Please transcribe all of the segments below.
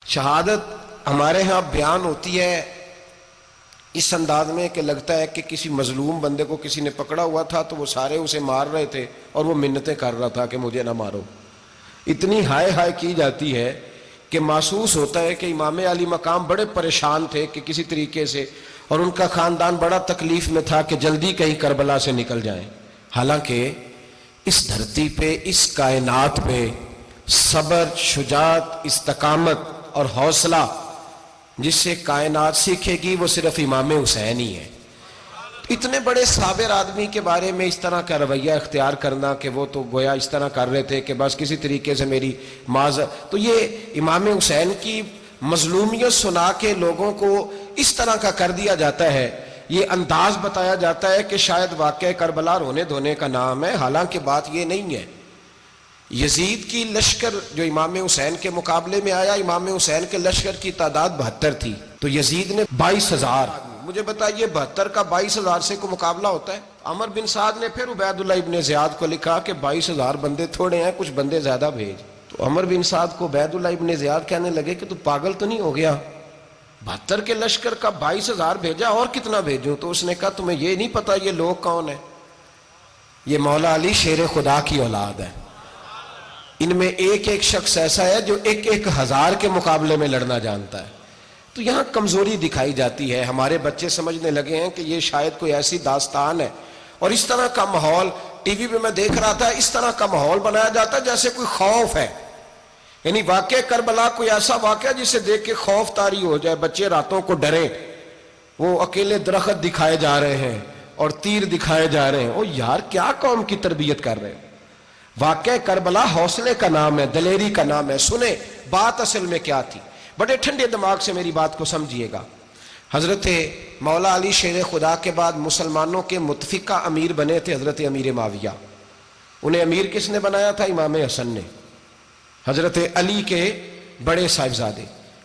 شہادت ہمارے ہاں بیان ہوتی ہے اس انداز میں کہ لگتا ہے کہ کسی مظلوم بندے کو کسی نے پکڑا ہوا تھا تو وہ سارے اسے مار رہے تھے اور وہ منتیں کر رہا تھا کہ مجھے نہ مارو. اتنی ہائے ہائے کی جاتی ہے کہ محسوس ہوتا ہے کہ امام علی مقام بڑے پریشان تھے کہ کسی طریقے سے، اور ان کا خاندان بڑا تکلیف میں تھا کہ جلدی کہیں کربلا سے نکل جائیں. حالانکہ اس دھرتی پہ، اس کائنات پہ صبر، شجاعت، استقامت اور حوصلہ جس سے کائنات سیکھے گی وہ صرف امام حسین ہی ہے. اتنے بڑے صابر آدمی کے بارے میں اس طرح کا رویہ اختیار کرنا کہ وہ تو گویا اس طرح کر رہے تھے کہ بس کسی طریقے سے میری تو یہ امام حسین کی مظلومیت سنا کے لوگوں کو اس طرح کا کر دیا جاتا ہے. یہ انداز بتایا جاتا ہے کہ شاید واقعہ کربلا رونے دھونے کا نام ہے، حالانکہ بات یہ نہیں ہے. یزید کی لشکر جو امام حسین کے مقابلے میں آیا، امام حسین کے لشکر کی تعداد 72 تھی تو یزید نے 22,000. مجھے بتائیے 72 کا 22,000 سے کو مقابلہ ہوتا ہے؟ عمر بن سعد نے پھر عبید اللہ ابن زیاد کو لکھا کہ 22,000 بندے تھوڑے ہیں، کچھ بندے زیادہ بھیج. تو عمر بن سعد کو عبید اللہ ابن زیاد کہنے لگے کہ تو پاگل تو نہیں ہو گیا، 72 کے لشکر کا 22,000 بھیجا، اور کتنا بھیجوں؟ تو اس نے کہا تمہیں یہ نہیں پتا یہ لوگ کون ہیں؟ یہ مولا علی شیر خدا کی اولاد ہے. ان میں ایک ایک شخص ایسا ہے جو 1,000 کے مقابلے میں لڑنا جانتا ہے. تو یہاں کمزوری دکھائی جاتی ہے. ہمارے بچے سمجھنے لگے ہیں کہ یہ شاید کوئی ایسی داستان ہے، اور اس طرح کا ماحول ٹی وی پہ میں دیکھ رہا تھا، اس طرح کا ماحول بنایا جاتا ہے جیسے کوئی خوف ہے. یعنی واقعہ کربلا کوئی ایسا واقعہ جسے دیکھ کے خوف طاری ہو جائے، بچے راتوں کو ڈریں. وہ اکیلے درخت دکھائے جا رہے ہیں اور تیر دکھائے جا رہے ہیں. او یار، کیا قوم کی تربیت کر رہے ہیں؟ واقعہ کربلا حوصلے کا نام ہے، دلیری کا نام ہے. سنیں بات اصل میں کیا تھی، بڑے ٹھنڈے دماغ سے میری بات کو سمجھیے گا. حضرت مولا علی شیر خدا کے بعد مسلمانوں کے متفقہ امیر بنے تھے حضرت امیر معاویہ. انہیں امیر کس نے بنایا تھا؟ امام حسن نے، حضرت علی کے بڑے صاحبزادے.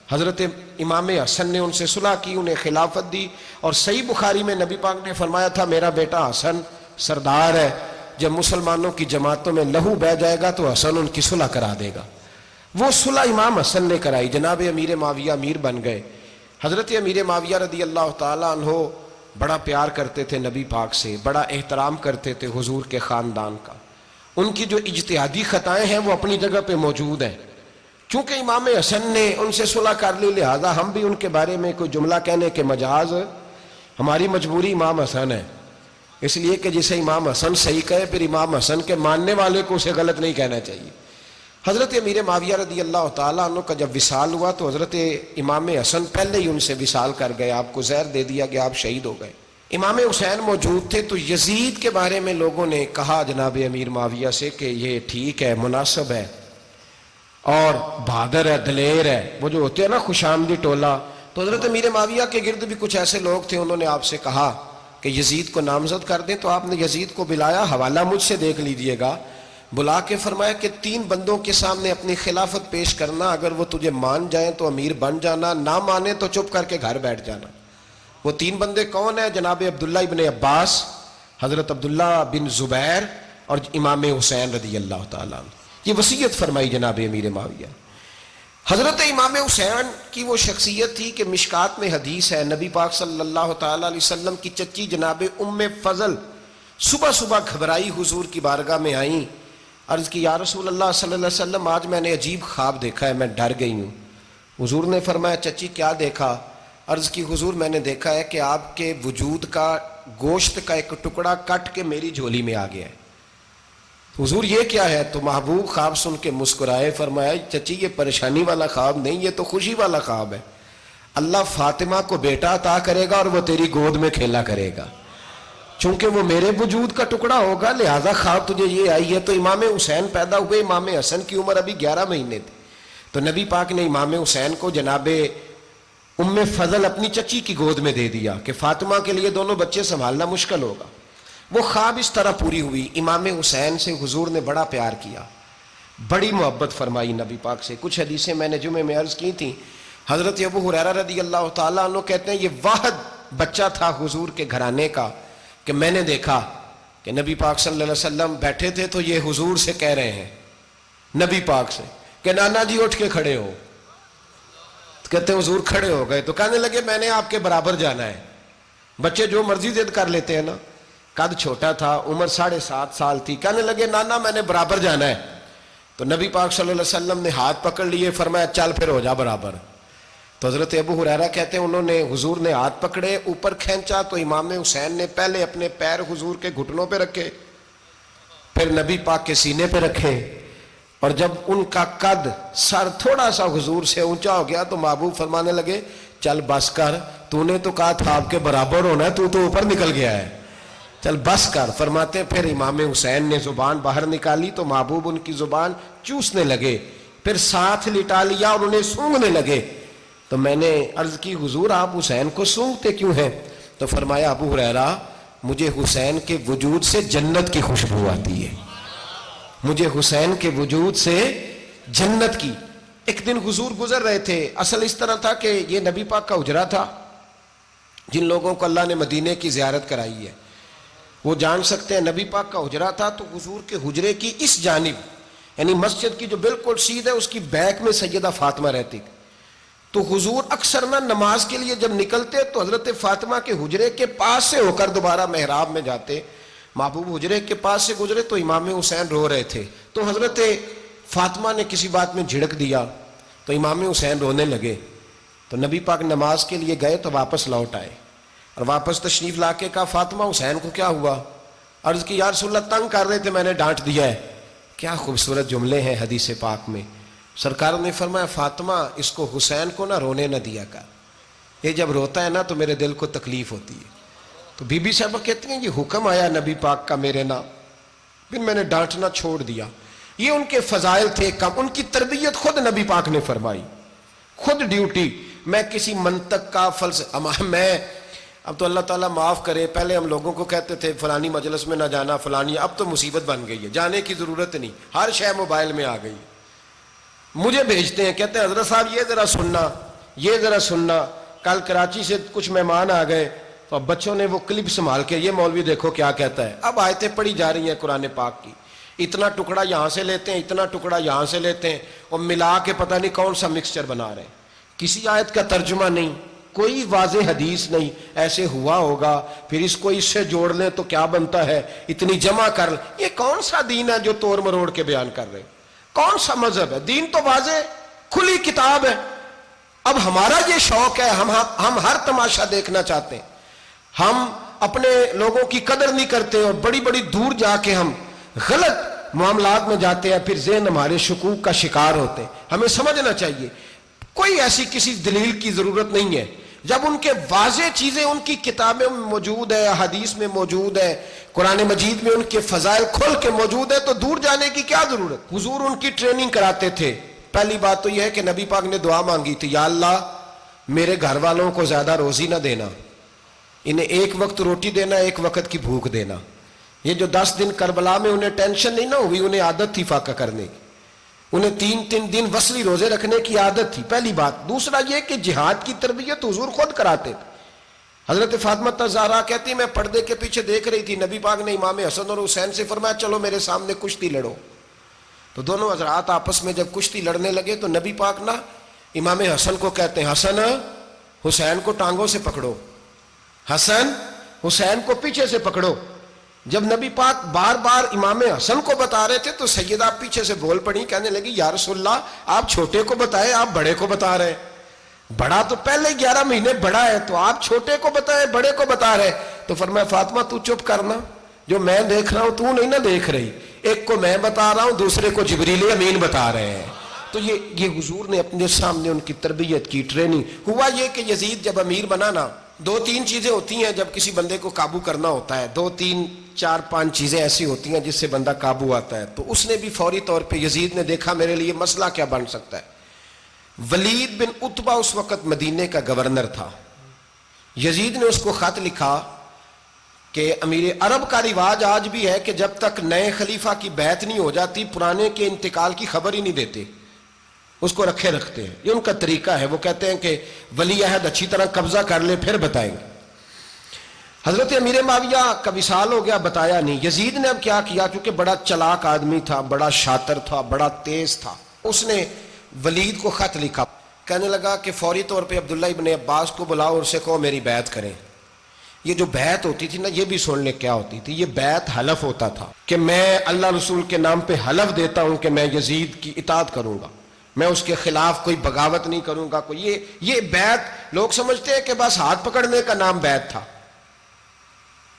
حضرت امام حسن نے ان سے صلح کی، انہیں خلافت دی. اور صحیح بخاری میں نبی پاک نے فرمایا تھا میرا بیٹا حسن سردار ہے، جب مسلمانوں کی جماعتوں میں لہو بہہ جائے گا تو حسن ان کی صلح کرا دے گا. وہ صلح امام حسن نے کرائی. جناب امیر معاویہ امیر بن گئے. حضرت امیر معاویہ رضی اللہ تعالیٰ عنہ بڑا پیار کرتے تھے نبی پاک سے، بڑا احترام کرتے تھے حضور کے خاندان کا. ان کی جو اجتہادی خطائیں ہیں وہ اپنی جگہ پہ موجود ہیں. چونکہ امام حسن نے ان سے صلح کر لی، لہذا ہم بھی ان کے بارے میں کوئی جملہ کہنے کے مجاز، ہماری مجبوری امام حسن ہے. اس لیے کہ جسے امام حسن صحیح کہے پھر امام حسن کے ماننے والے کو اسے غلط نہیں کہنا چاہیے. حضرت امیر معاویہ رضی اللہ تعالیٰ عنہ کا جب وصال ہوا تو حضرت امام حسن پہلے ہی ان سے وصال کر گئے، آپ کو زہر دے دیا کہ آپ شہید ہو گئے. امام حسین موجود تھے تو یزید کے بارے میں لوگوں نے کہا جناب امیر معاویہ سے کہ یہ ٹھیک ہے، مناسب ہے اور بہادر ہے، دلیر ہے، وہ جو ہوتے ہیں نا خوش آمدی ٹولہ. تو حضرت امیر معاویہ کے گرد بھی کچھ ایسے لوگ تھے، انہوں نے آپ سے کہا کہ یزید کو نامزد کر دیں. تو آپ نے یزید کو بلایا، حوالہ مجھ سے دیکھ لیجئے گا. بلا کے فرمایا کہ 3 بندوں کے سامنے اپنی خلافت پیش کرنا، اگر وہ تجھے مان جائیں تو امیر بن جانا، نہ مانے تو چپ کر کے گھر بیٹھ جانا. وہ 3 بندے کون ہیں؟ جناب عبداللہ ابن عباس، حضرت عبداللہ بن زبیر اور امام حسین رضی اللہ تعالیٰ عنہ. یہ وصیت فرمائی جناب امیر معاویہ. حضرت امام حسین کی وہ شخصیت تھی کہ مشکات میں حدیث ہے، نبی پاک صلی اللہ تعالیٰ علیہ وسلم کی چچی جناب ام فضل صبح صبح گھبرائی حضور کی بارگاہ میں آئیں. عرض کی یا رسول اللہ صلی اللہ علیہ وسلم، آج میں نے عجیب خواب دیکھا ہے، میں ڈر گئی ہوں. حضور نے فرمایا چچی کیا دیکھا؟ عرض کی حضور میں نے دیکھا ہے کہ آپ کے وجود کا گوشت کا ایک ٹکڑا کٹ کے میری جھولی میں آ گیا ہے. حضور یہ کیا ہے؟ تو محبوب خواب سن کے مسکرائے، فرمایا چچی یہ پریشانی والا خواب نہیں، یہ تو خوشی والا خواب ہے. اللہ فاطمہ کو بیٹا عطا کرے گا اور وہ تیری گود میں کھیلا کرے گا. چونکہ وہ میرے وجود کا ٹکڑا ہوگا لہذا خواب تجھے یہ آئی ہے. تو امام حسین پیدا ہوئے، امام حسن کی عمر ابھی 11 مہینے تھی. تو نبی پاک نے امام حسین کو جناب ام فضل اپنی چچی کی گود میں دے دیا کہ فاطمہ کے لیے دونوں بچے سنبھالنا مشکل ہوگا. وہ خواب اس طرح پوری ہوئی. امام حسین سے حضور نے بڑا پیار کیا، بڑی محبت فرمائی نبی پاک سے. کچھ حدیثیں میں نے جمعے میں عرض کی تھیں. حضرت ابو ہریرہ رضی اللہ تعالیٰ عنہ کہتے ہیں یہ واحد بچہ تھا حضور کے گھرانے کا کہ میں نے دیکھا کہ نبی پاک صلی اللہ علیہ وسلم بیٹھے تھے تو یہ حضور سے کہہ رہے ہیں، نبی پاک سے، کہ نانا جی اٹھ کے کھڑے ہو. کہتے ہیں حضور کھڑے ہو گئے تو کہنے لگے میں نے آپ کے برابر جانا ہے. بچے جو مرضی ضد کر لیتے ہیں نا. قد چھوٹا تھا, عمر 7.5 سال تھی. کہنے لگے نانا میں نے برابر جانا ہے. تو نبی پاک صلی اللہ علیہ وسلم نے ہاتھ پکڑ لیے, فرمایا چل پھر ہو جا برابر. تو حضرت ابو ہریرہ کہتے ہیں انہوں نے, حضور نے ہاتھ پکڑے, اوپر کھینچا تو امام حسین نے پہلے اپنے پیر حضور کے گھٹنوں پہ رکھے, پھر نبی پاک کے سینے پہ رکھے, اور جب ان کا قد سر تھوڑا سا حضور سے اونچا ہو گیا تو محبوب فرمانے لگے چل بس کر, تو نے تو کہا تھا آپ کے برابر ہونا ہے, تو اوپر نکل گیا ہے, چل بس کر. فرماتے پھر امام حسین نے زبان باہر نکالی تو محبوب ان کی زبان چوسنے لگے, پھر ساتھ لٹا لیا اور انہیں سونگھنے لگے. تو میں نے عرض کی حضور آپ حسین کو سونگھتے کیوں ہیں؟ تو فرمایا ابو ہریرہ مجھے حسین کے وجود سے جنت کی خوشبو آتی ہے, مجھے حسین کے وجود سے جنت کی. ایک دن حضور گزر رہے تھے, اصل اس طرح تھا کہ یہ نبی پاک کا حجرہ تھا. جن لوگوں کو اللہ نے مدینے کی زیارت کرائی ہے وہ جان سکتے ہیں, نبی پاک کا حجرہ تھا. تو حضور کے حجرے کی اس جانب یعنی مسجد کی جو بالکل سیدھ ہے اس کی بیک میں سیدہ فاطمہ رہتی. تو حضور اکثر نہ نماز کے لیے جب نکلتے تو حضرت فاطمہ کے حجرے کے پاس سے ہو کر دوبارہ محراب میں جاتے. محبوب حجرے کے پاس سے گزرے تو امام حسین رو رہے تھے, تو حضرت فاطمہ نے کسی بات میں جھڑک دیا تو امام حسین رونے لگے. تو نبی پاک نماز کے لیے گئے تو واپس لوٹ آئے, اور واپس تشریف لا کے کہا فاطمہ حسین کو کیا ہوا؟ عرض کی یا رسول اللہ تنگ کر رہے تھے میں نے ڈانٹ دیا ہے. کیا خوبصورت جملے ہیں حدیث پاک میں. سرکار نے فرمایا فاطمہ اس کو حسین کو نہ رونے نہ دیا کر, یہ جب روتا ہے نا تو میرے دل کو تکلیف ہوتی ہے. تو بی بی صاحبہ کہتی ہیں یہ حکم آیا نبی پاک کا میرے نام, پھر میں نے ڈانٹنا چھوڑ دیا. یہ ان کے فضائل تھے کم, ان کی تربیت خود نبی پاک نے فرمائی, خود ڈیوٹی. میں کسی منطق کا میں اب تو اللہ تعالیٰ معاف کرے, پہلے ہم لوگوں کو کہتے تھے فلانی مجلس میں نہ جانا فلانی, اب تو مصیبت بن گئی ہے, جانے کی ضرورت نہیں, ہر شے موبائل میں آ گئی. مجھے بھیجتے ہیں کہتے ہیں حضرت صاحب یہ ذرا سننا, یہ ذرا سننا. کل کراچی سے کچھ مہمان آ گئے تو اب بچوں نے وہ کلپ سنبھال کے, یہ مولوی دیکھو کیا کہتا ہے. اب آیتیں پڑھی جا رہی ہیں قرآن پاک کی, اتنا ٹکڑا یہاں سے لیتے ہیں, اتنا ٹکڑا یہاں سے لیتے ہیں, اور ملا کے پتہ نہیں کون سا مکسچر بنا رہے ہیں. کسی آیت کا ترجمہ نہیں, کوئی واضح حدیث نہیں, ایسے ہوا ہوگا پھر اس کو اس سے جوڑ لیں تو کیا بنتا ہے, اتنی جمع کر لیں. یہ کون سا دین ہے جو توڑ مروڑ کے بیان کر رہے ہیں؟ کون سا مذہب ہے؟ دین تو واضح کھلی کتاب ہے. اب ہمارا یہ شوق ہے, ہم ہر تماشا دیکھنا چاہتے ہیں, ہم اپنے لوگوں کی قدر نہیں کرتے اور بڑی بڑی دور جا کے ہم غلط معاملات میں جاتے ہیں, پھر ذہن ہمارے شکوک کا شکار ہوتے ہیں. ہمیں سمجھنا چاہیے کوئی ایسی کسی دلیل کی ضرورت نہیں ہے. جب ان کے واضح چیزیں ان کی کتابیں میں موجود ہے, حدیث میں موجود ہے, قرآن مجید میں ان کے فضائل کھل کے موجود ہے, تو دور جانے کی کیا ضرورت. حضور ان کی ٹریننگ کراتے تھے. پہلی بات تو یہ ہے کہ نبی پاک نے دعا مانگی تھی, یا اللہ میرے گھر والوں کو زیادہ روزی نہ دینا, انہیں ایک وقت روٹی دینا, ایک وقت کی بھوک دینا. یہ جو 10 دن کربلا میں انہیں ٹینشن نہیں نہ ہوئی, انہیں عادت تھی فاقہ کرنے کی, انہیں 3 دن وصلی روزے رکھنے کی عادت تھی. پہلی بات. دوسرا یہ کہ جہاد کی تربیت حضور خود کراتے تھے. حضرت فاطمہ زہرا کہتی میں پردے کے پیچھے دیکھ رہی تھی, نبی پاک نے امام حسن اور حسین سے فرمایا چلو میرے سامنے کشتی لڑو. تو دونوں حضرات آپس میں جب کشتی لڑنے لگے تو نبی پاک نا امام حسن کو کہتے ہیں حسن حسین کو ٹانگوں سے پکڑو, حسن حسین کو پیچھے سے پکڑو. جب نبی پاک بار بار امام حسن کو بتا رہے تھے تو سیدہ پیچھے سے بول پڑی, کہنے لگی یا رسول اللہ آپ چھوٹے کو بتائیں, آپ بڑے کو بتا رہے. بڑا تو پہلے 11 مہینے بڑا ہے, تو آپ چھوٹے کو بتائیں بڑے کو بتا رہے. تو فرمایا فاطمہ تو چپ کرنا, جو میں دیکھ رہا ہوں تو نہیں نہ دیکھ رہی, ایک کو میں بتا رہا ہوں دوسرے کو جبریل امین بتا رہے ہیں. تو یہ حضور نے اپنے سامنے ان کی تربیت کی, ٹریننگ. ہوا یہ کہ یزید جب امیر بنا نا, 2-3 چیزیں ہوتی ہیں جب کسی بندے کو قابو کرنا ہوتا ہے, 2-3-4-5 چیزیں ایسی ہوتی ہیں جس سے بندہ قابو آتا ہے. تو اس نے بھی فوری طور پہ, یزید نے دیکھا میرے لیے مسئلہ کیا بن سکتا ہے. ولید بن عتبہ اس وقت مدینے کا گورنر تھا. یزید نے اس کو خط لکھا کہ امیر عرب کا رواج آج بھی ہے کہ جب تک نئے خلیفہ کی بیعت نہیں ہو جاتی پرانے کے انتقال کی خبر ہی نہیں دیتے, اس کو رکھے رکھتے ہیں. یہ ان کا طریقہ ہے. وہ کہتے ہیں کہ ولی عہد اچھی طرح قبضہ کر لے پھر بتائیں گے. حضرت امیر معاویہ کا وصال ہو گیا, بتایا نہیں. یزید نے اب کیا کیا, کیونکہ بڑا چلاک آدمی تھا, بڑا شاطر تھا, بڑا تیز تھا, اس نے ولید کو خط لکھا. کہنے لگا کہ فوری طور پہ عبداللہ ابن عباس کو بلاؤ اور اسے کہو میری بیعت کریں. یہ جو بیعت ہوتی تھی نا، یہ بھی سن لے کیا ہوتی تھی. یہ بیعت حلف ہوتا تھا کہ میں اللہ رسول کے نام پہ حلف دیتا ہوں کہ میں یزید کی اطاعت کروں گا، میں اس کے خلاف کوئی بغاوت نہیں کروں گا. کوئی یہ بیعت لوگ سمجھتے ہیں کہ بس ہاتھ پکڑنے کا نام بیعت تھا.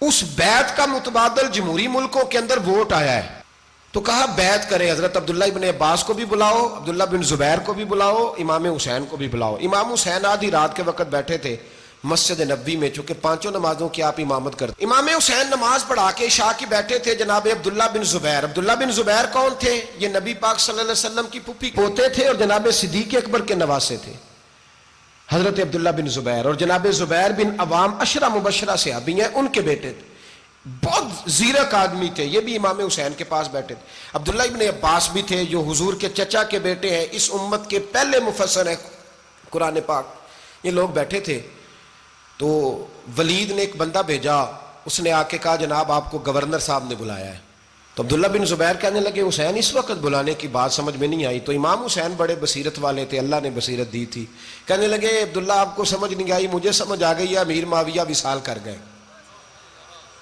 اس بیعت کا متبادل جمہوری ملکوں کے اندر ووٹ آیا ہے. تو کہا بیعت کرے. حضرت عبداللہ ابن عباس کو بھی بلاؤ، عبداللہ بن زبیر کو بھی بلاؤ، امام حسین کو بھی بلاؤ. امام حسین آدھی رات کے وقت بیٹھے تھے مسجد نبوی میں، چونکہ پانچوں نمازوں کی آپ امامت کرتے. امام حسین نماز پڑھا کے عشاء کی بیٹھے تھے. جناب عبداللہ بن زبیر، عبداللہ بن زبیر کون تھے؟ یہ نبی پاک صلی اللہ علیہ وسلم کی پھوپھی پوتے تھے اور جناب صدیق اکبر کے نواسے تھے حضرت عبداللہ بن زبیر. اور جناب زبیر بن عوام عشرہ مبشرہ صحابی ہیں، ان کے بیٹے تھے. بہت زیرک آدمی تھے. یہ بھی امام حسین کے پاس بیٹھے تھے. عبداللہ ابن عباس بھی تھے جو حضور کے چچا کے بیٹے ہیں، اس امت کے پہلے مفسر ہیں قرآن پاک. یہ لوگ بیٹھے تھے. تو ولید نے ایک بندہ بھیجا، اس نے آ کے کہا جناب آپ کو گورنر صاحب نے بلایا ہے. تو عبداللہ بن زبیر کہنے لگے حسین اس وقت بلانے کی بات سمجھ میں نہیں آئی. تو امام حسین بڑے بصیرت والے تھے، اللہ نے بصیرت دی تھی. کہنے لگے عبداللہ آپ کو سمجھ نہیں آئی، مجھے سمجھ آ گئی ہے، امیر معاویہ وصال کر گئے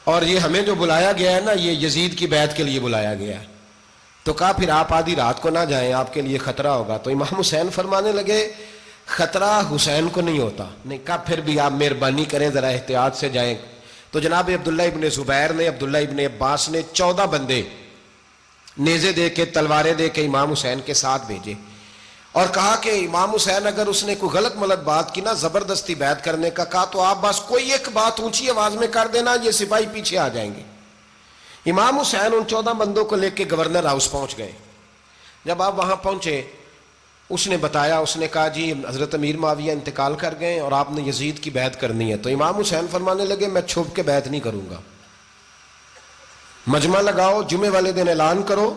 اور یہ ہمیں جو بلایا گیا ہے نا، یہ یزید کی بیعت کے لیے بلایا گیا ہے. تو کہا پھر آپ آدھی رات کو نہ جائیں، آپ کے لیے خطرہ ہوگا. تو امام حسین فرمانے لگے خطرہ حسین کو نہیں ہوتا. نہیں کہا پھر بھی آپ مہربانی کریں ذرا احتیاط سے جائیں. تو جناب عبداللہ ابن زبیر نے، عبداللہ ابن عباس نے 14 بندے نیزے دے کے، تلواریں دے کے امام حسین کے ساتھ بھیجے اور کہا کہ امام حسین اگر اس نے کوئی غلط ملت بات کی نا، زبردستی بیعت کرنے کا کہا، تو آپ بس کوئی ایک بات اونچی آواز میں کر دینا، یہ سپاہی پیچھے آ جائیں گے. امام حسین ان 14 بندوں کو لے کے گورنر ہاؤس پہنچ گئے. جب آپ وہاں پہنچے اس نے بتایا، اس نے کہا جی حضرت امیر معاویہ انتقال کر گئے اور آپ نے یزید کی بیعت کرنی ہے. تو امام حسین فرمانے لگے میں چھپ کے بیعت نہیں کروں گا. مجمع لگاؤ، جمعے والے دن اعلان کرو.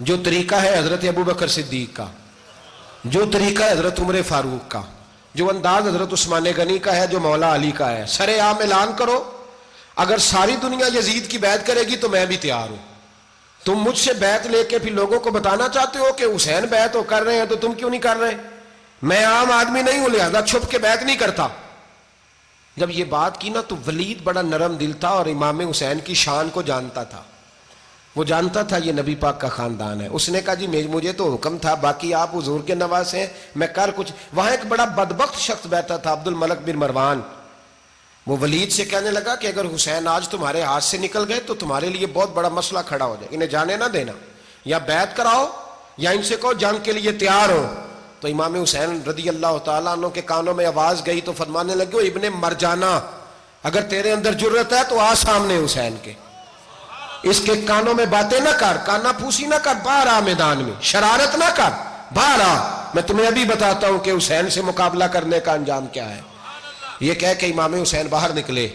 جو طریقہ ہے حضرت ابو بکر صدیق کا، جو طریقہ ہے حضرت عمر فاروق کا، جو انداز حضرت عثمان غنی کا ہے، جو مولا علی کا ہے، سر عام اعلان کرو. اگر ساری دنیا یزید کی بیعت کرے گی تو میں بھی تیار ہوں. تم مجھ سے بیعت لے کے پھر لوگوں کو بتانا چاہتے ہو کہ حسین بیعت ہو کر رہے ہیں تو تم کیوں نہیں کر رہے؟ میں عام آدمی نہیں ہوں، لہذا چھپ کے بیعت نہیں کرتا. جب یہ بات کی نا تو ولید بڑا نرم دل تھا اور امام حسین کی شان کو جانتا تھا. وہ جانتا تھا یہ نبی پاک کا خاندان ہے. اس نے کہا جی مجھے تو حکم تھا، باقی آپ حضور کے نواز ہیں، میں کر کچھ. وہاں ایک بڑا بدبخت شخص بیٹھا تھا، عبد الملک بن مروان. وہ ولید سے کہنے لگا کہ اگر حسین آج تمہارے ہاتھ سے نکل گئے تو تمہارے لیے بہت بڑا مسئلہ کھڑا ہو جائے. انہیں جانے نہ دینا، یا بیعت کراؤ یا ان سے کہو جنگ کے لیے تیار ہو. تو امام حسین رضی اللہ تعالیٰ عنہ کے کانوں میں آواز گئی تو فرمانے لگے ابن مرجانہ، اگر تیرے اندر جرت ہے تو آ سامنے حسین کے، اس کے کانوں میں باتیں نہ کر، کانا پھوسی نہ کر، باہر آ میدان میں، شرارت نہ کر، باہر آ. میں تمہیں ابھی بتاتا ہوں کہ حسین سے مقابلہ کرنے کا انجام کیا ہے. یہ کہہ کہ امام حسین باہر نکلے،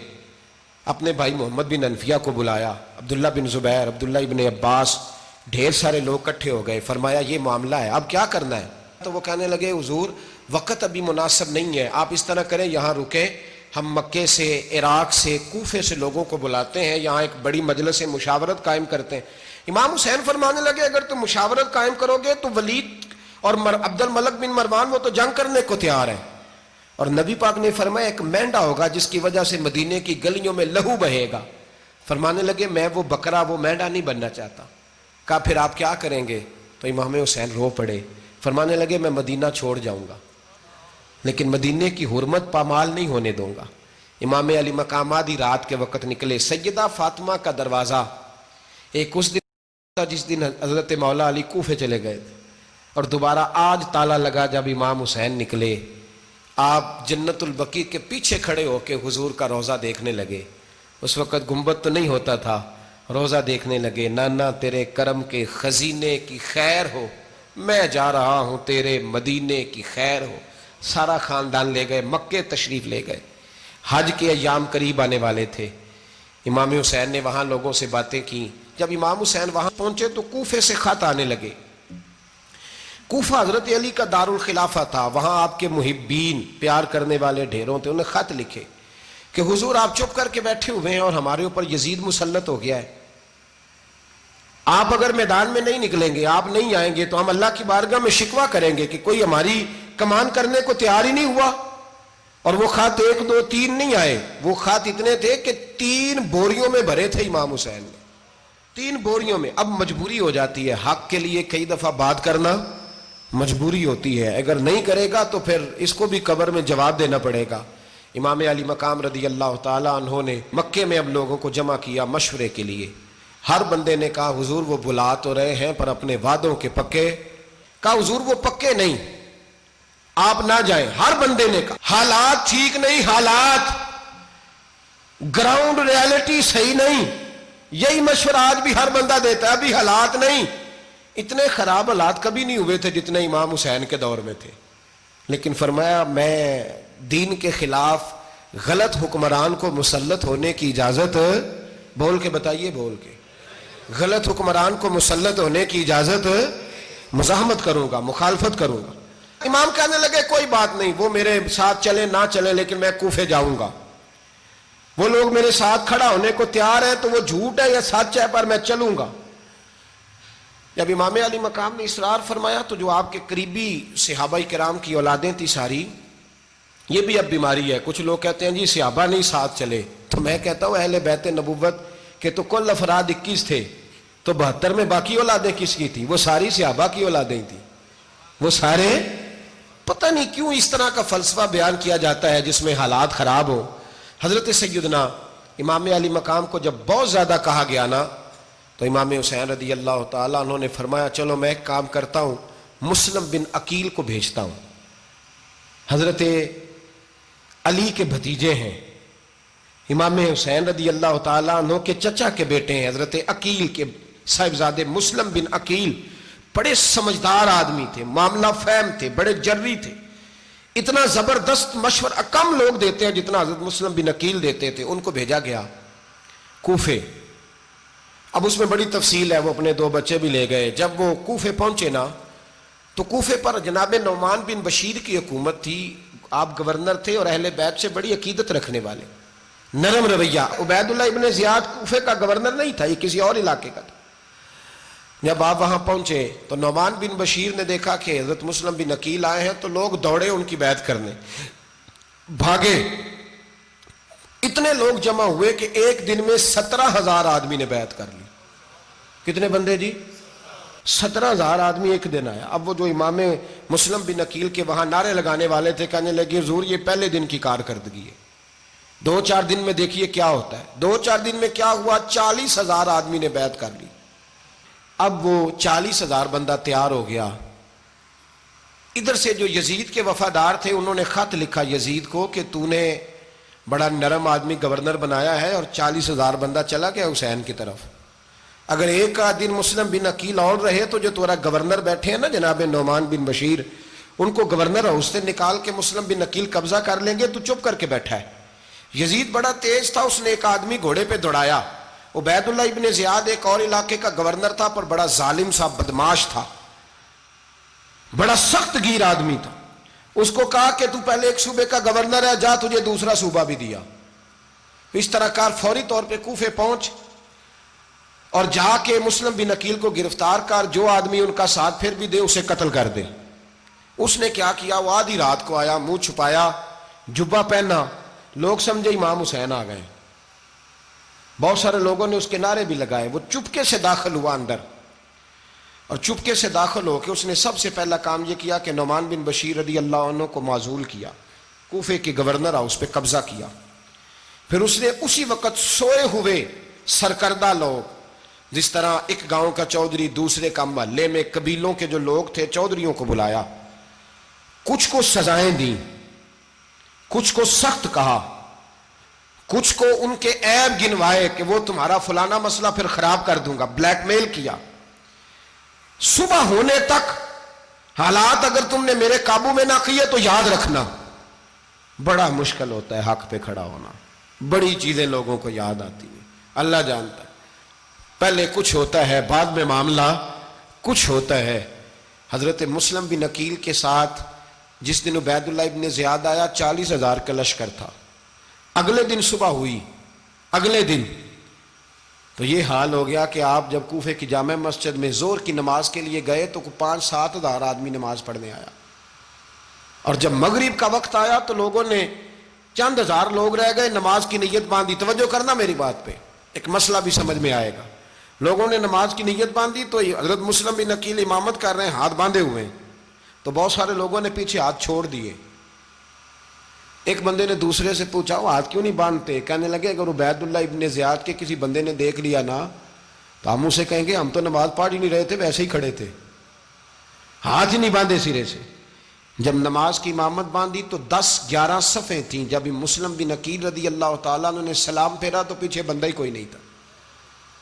اپنے بھائی محمد بن انفیہ کو بلایا، عبداللہ بن زبیر، عبداللہ ابن عباس، ڈھیر سارے لوگ اکٹھے ہو گئے. فرمایا یہ معاملہ ہے، اب کیا کرنا ہے؟ تو وہ کہنے لگے حضور وقت ابھی مناسب نہیں ہے، آپ اس طرح کریں یہاں رکیں، ہم مکے سے، عراق سے، کوفے سے لوگوں کو بلاتے ہیں، یہاں ایک بڑی مجلس مشاورت قائم کرتے ہیں. امام حسین فرمانے لگے اگر تم مشاورت قائم کرو گے تو ولید اور عبد الملک بن مروان وہ تو جنگ کرنے کو تیار ہیں، اور نبی پاک نے فرمایا ایک مینڈا ہوگا جس کی وجہ سے مدینے کی گلیوں میں لہو بہے گا. فرمانے لگے میں وہ بکرا، وہ مینڈا نہیں بننا چاہتا. کہا پھر آپ کیا کریں گے؟ تو امام حسین رو پڑے. فرمانے لگے میں مدینہ چھوڑ جاؤں گا لیکن مدینے کی حرمت پامال نہیں ہونے دوں گا. امام علی مقام آدھی رات کے وقت نکلے. سیدہ فاطمہ کا دروازہ ایک اس دن تھا جس دن حضرت مولا علی کوفے چلے گئے تھے، اور دوبارہ آج تالا لگا جب امام حسین نکلے. آپ جنت البقیع کے پیچھے کھڑے ہو کے حضور کا روضہ دیکھنے لگے. اس وقت گنبد تو نہیں ہوتا تھا، روضہ دیکھنے لگے. نانا تیرے کرم کے خزینے کی خیر ہو، میں جا رہا ہوں تیرے مدینے کی خیر ہو. سارا خاندان لے گئے، مکے تشریف لے گئے. حج کے ایام قریب آنے والے تھے. امام حسین نے وہاں لوگوں سے باتیں کی. جب امام حسین وہاں پہنچے تو کوفے سے خط آنے لگے. کوفہ حضرت علی کا دار الخلافہ تھا، وہاں آپ کے محبین، پیار کرنے والے ڈھیروں تھے. انہیں خط لکھے کہ حضور آپ چپ کر کے بیٹھے ہوئے ہیں اور ہمارے اوپر یزید مسلط ہو گیا ہے. آپ اگر میدان میں نہیں نکلیں گے، آپ نہیں آئیں گے تو ہم اللہ کی بارگاہ میں شکوہ کریں گے کہ کوئی ہماری کمان کرنے کو تیار ہی نہیں ہوا. اور وہ خط 1 2 3 نہیں آئے, وہ خط اتنے تھے کہ 3 بوریوں میں بھرے تھے امام حسین نے, 3 بوریوں میں. اب مجبوری ہو جاتی ہے, حق کے لیے کئی دفعہ بات کرنا مجبوری ہوتی ہے, اگر نہیں کرے گا تو پھر اس کو بھی قبر میں جواب دینا پڑے گا. امام علی مقام رضی اللہ تعالیٰ عنہ نے مکے میں اب لوگوں کو جمع کیا مشورے کے لیے. ہر بندے نے کہا حضور وہ بلا تو رہے ہیں پر اپنے وعدوں کے پکے. کہا حضور وہ پکے نہیں, آپ نہ جائیں. ہر بندے نے کہا حالات ٹھیک نہیں, حالات گراؤنڈ ریالٹی صحیح نہیں. یہی مشورہ آج بھی ہر بندہ دیتا ہے, ابھی حالات نہیں. اتنے خراب حالات کبھی نہیں ہوئے تھے جتنے امام حسین کے دور میں تھے. لیکن فرمایا میں دین کے خلاف غلط حکمران کو مسلط ہونے کی اجازت, بول کے بتائیے, بول کے, غلط حکمران کو مسلط ہونے کی اجازت, مزاحمت کروں گا, مخالفت کروں گا. امام کہنے لگے کوئی بات نہیں, وہ میرے ساتھ چلے نہ چلے لیکن میں کوفے جاؤں گا. وہ لوگ میرے ساتھ کھڑا ہونے کو تیار ہے تو وہ جھوٹ ہے یا سچ ہے پر میں چلوں گا. جب امام علی مقام نے اصرار فرمایا تو جو آپ کے قریبی صحابہ کرام کی اولادیں تھی ساری, یہ بھی اب بیماری ہے. کچھ لوگ کہتے ہیں جی صحابہ نہیں ساتھ چلے, تو میں کہتا ہوں اہل بیت نبوت کے تو کل افراد 21 تھے, تو 72 میں باقی اولادیں کس کی تھی؟ وہ ساری صحابہ کی اولادیں تھیں. وہ سارے, پتہ نہیں کیوں اس طرح کا فلسفہ بیان کیا جاتا ہے جس میں حالات خراب ہو. حضرت سیدنا امام علی مقام کو جب بہت زیادہ کہا گیا نا, تو امام حسین رضی اللہ تعالیٰ انہوں نے فرمایا چلو میں ایک کام کرتا ہوں, مسلم بن عقیل کو بھیجتا ہوں. حضرت علی کے بھتیجے ہیں, امام حسین رضی اللہ تعالیٰ عنہ کے چچا کے بیٹے ہیں, حضرت عقیل کے صاحبزادے مسلم بن عقیل. بڑے سمجھدار آدمی تھے, معاملہ فہم تھے, بڑے جری تھے. اتنا زبردست مشورہ کم لوگ دیتے ہیں جتنا حضرت مسلم بن عقیل دیتے تھے. ان کو بھیجا گیا کوفے. اب اس میں بڑی تفصیل ہے, وہ اپنے 2 بچے بھی لے گئے. جب وہ کوفے پہنچے نا, تو کوفے پر جناب نعمان بن بشیر کی حکومت تھی. آپ گورنر تھے اور اہل بیت سے بڑی عقیدت رکھنے والے, نرم رویہ. عبید اللہ ابن زیاد کوفے کا گورنر نہیں تھا, یہ کسی اور علاقے کا تھا. جب آپ وہاں پہنچے تو نعمان بن بشیر نے دیکھا کہ حضرت مسلم بن عقیل آئے ہیں, تو لوگ دوڑے ان کی بیعت کرنے, بھاگے. اتنے لوگ جمع ہوئے کہ ایک دن میں 17,000 آدمی نے بیعت کر لی. کتنے بندے جی؟ 17,000 آدمی ایک دن آیا. اب وہ جو امام مسلم بن عقیل کے وہاں نعرے لگانے والے تھے, کہنے لگے حضور یہ پہلے دن کی کارکردگی ہے, 2-4 دن میں دیکھیے کیا ہوتا ہے. 2-4 دن میں کیا ہوا, 40,000 آدمی نے بیعت کر لی. اب وہ 40,000 بندہ تیار ہو گیا. ادھر سے جو یزید کے وفادار تھے انہوں نے خط لکھا یزید کو کہ تو نے بڑا نرم آدمی گورنر بنایا ہے اور 40,000 بندہ چلا گیا حسین کی طرف. اگر ایک دن مسلم بن عقیل اور رہے تو جو تمہارا گورنر بیٹھے ہیں نا جناب نعمان بن بشیر, ان کو گورنر ہاؤس سے نکال کے مسلم بن عقیل قبضہ کر لیں گے. تو چپ کر کے بیٹھا ہے. یزید بڑا تیز تھا, اس نے ایک آدمی گھوڑے پہ دوڑایا. عبید اللہ ابن زیاد ایک اور علاقے کا گورنر تھا, پر بڑا ظالم سا بدماش تھا, بڑا سخت گیر آدمی تھا. اس کو کہا کہ تو پہلے ایک صوبے کا گورنر ہے, جا تجھے دوسرا صوبہ بھی دیا. اس طرح کار فوری طور پہ کوفے پہنچ اور جا کے مسلم بن عقیل کو گرفتار کر, جو آدمی ان کا ساتھ پھر بھی دے اسے قتل کر دے. اس نے کیا کیا, وہ آدھی رات کو آیا, منہ چھپایا, جبہ پہنا, لوگ سمجھے امام حسین آ گئے. بہت سارے لوگوں نے اس کے نعرے بھی لگائے. وہ چپکے سے داخل ہوا اندر, اور چپکے سے داخل ہو کے اس نے سب سے پہلا کام یہ کیا کہ نعمان بن بشیر رضی اللہ عنہ کو معزول کیا, کوفے کے گورنر ہاؤس پہ قبضہ کیا. پھر اس نے اسی وقت سوئے ہوئے سرکردہ لوگ, جس طرح ایک گاؤں کا چودھری دوسرے کا محلے میں قبیلوں کے جو لوگ تھے چودھریوں کو بلایا, کچھ کو سزائیں دیں, کچھ کو سخت کہا, کچھ کو ان کے عیب گنوائے کہ وہ تمہارا فلانا مسئلہ پھر خراب کر دوں گا, بلیک میل کیا. صبح ہونے تک حالات اگر تم نے میرے قابو میں نہ کیے تو یاد رکھنا بڑا مشکل ہوتا ہے حق پہ کھڑا ہونا. بڑی چیزیں لوگوں کو یاد آتی ہیں, اللہ جانتا ہے. پہلے کچھ ہوتا ہے, بعد میں معاملہ کچھ ہوتا ہے. حضرت مسلم بن عقیل کے ساتھ جس دن عبید اللہ ابن زیاد آیا 40,000 کا لشکر تھا. اگلے دن صبح ہوئی, اگلے دن تو یہ حال ہو گیا کہ آپ جب کوفے کی جامع مسجد میں زور کی نماز کے لیے گئے تو 5-7 ہزار آدمی نماز پڑھنے آیا. اور جب مغرب کا وقت آیا تو لوگوں نے چند ہزار لوگ رہ گئے, نماز کی نیت باندھی. توجہ کرنا میری بات پہ, ایک مسئلہ بھی سمجھ میں آئے گا. لوگوں نے نماز کی نیت باندھی تو حضرت مسلم بن عقیل امامت کر رہے ہیں, ہاتھ باندھے ہوئے ہیں, تو بہت سارے لوگوں نے پیچھے ہاتھ چھوڑ دیے. ایک بندے نے دوسرے سے پوچھا وہ ہاتھ کیوں نہیں باندھتے؟ کہنے لگے اگر عبید اللہ ابن زیاد کے کسی بندے نے دیکھ لیا نا تو ہم اسے کہیں گے ہم تو نماز پڑھ ہی نہیں رہے تھے, ویسے ہی کھڑے تھے, ہاتھ ہی نہیں باندھے سرے سے. جب نماز کی امامت باندھی تو 10-11 صفیں تھیں. جب مسلم بن عقیل رضی اللہ تعالیٰ عنہ نے سلام پھیرا تو پیچھے بندہ ہی کوئی نہیں تھا.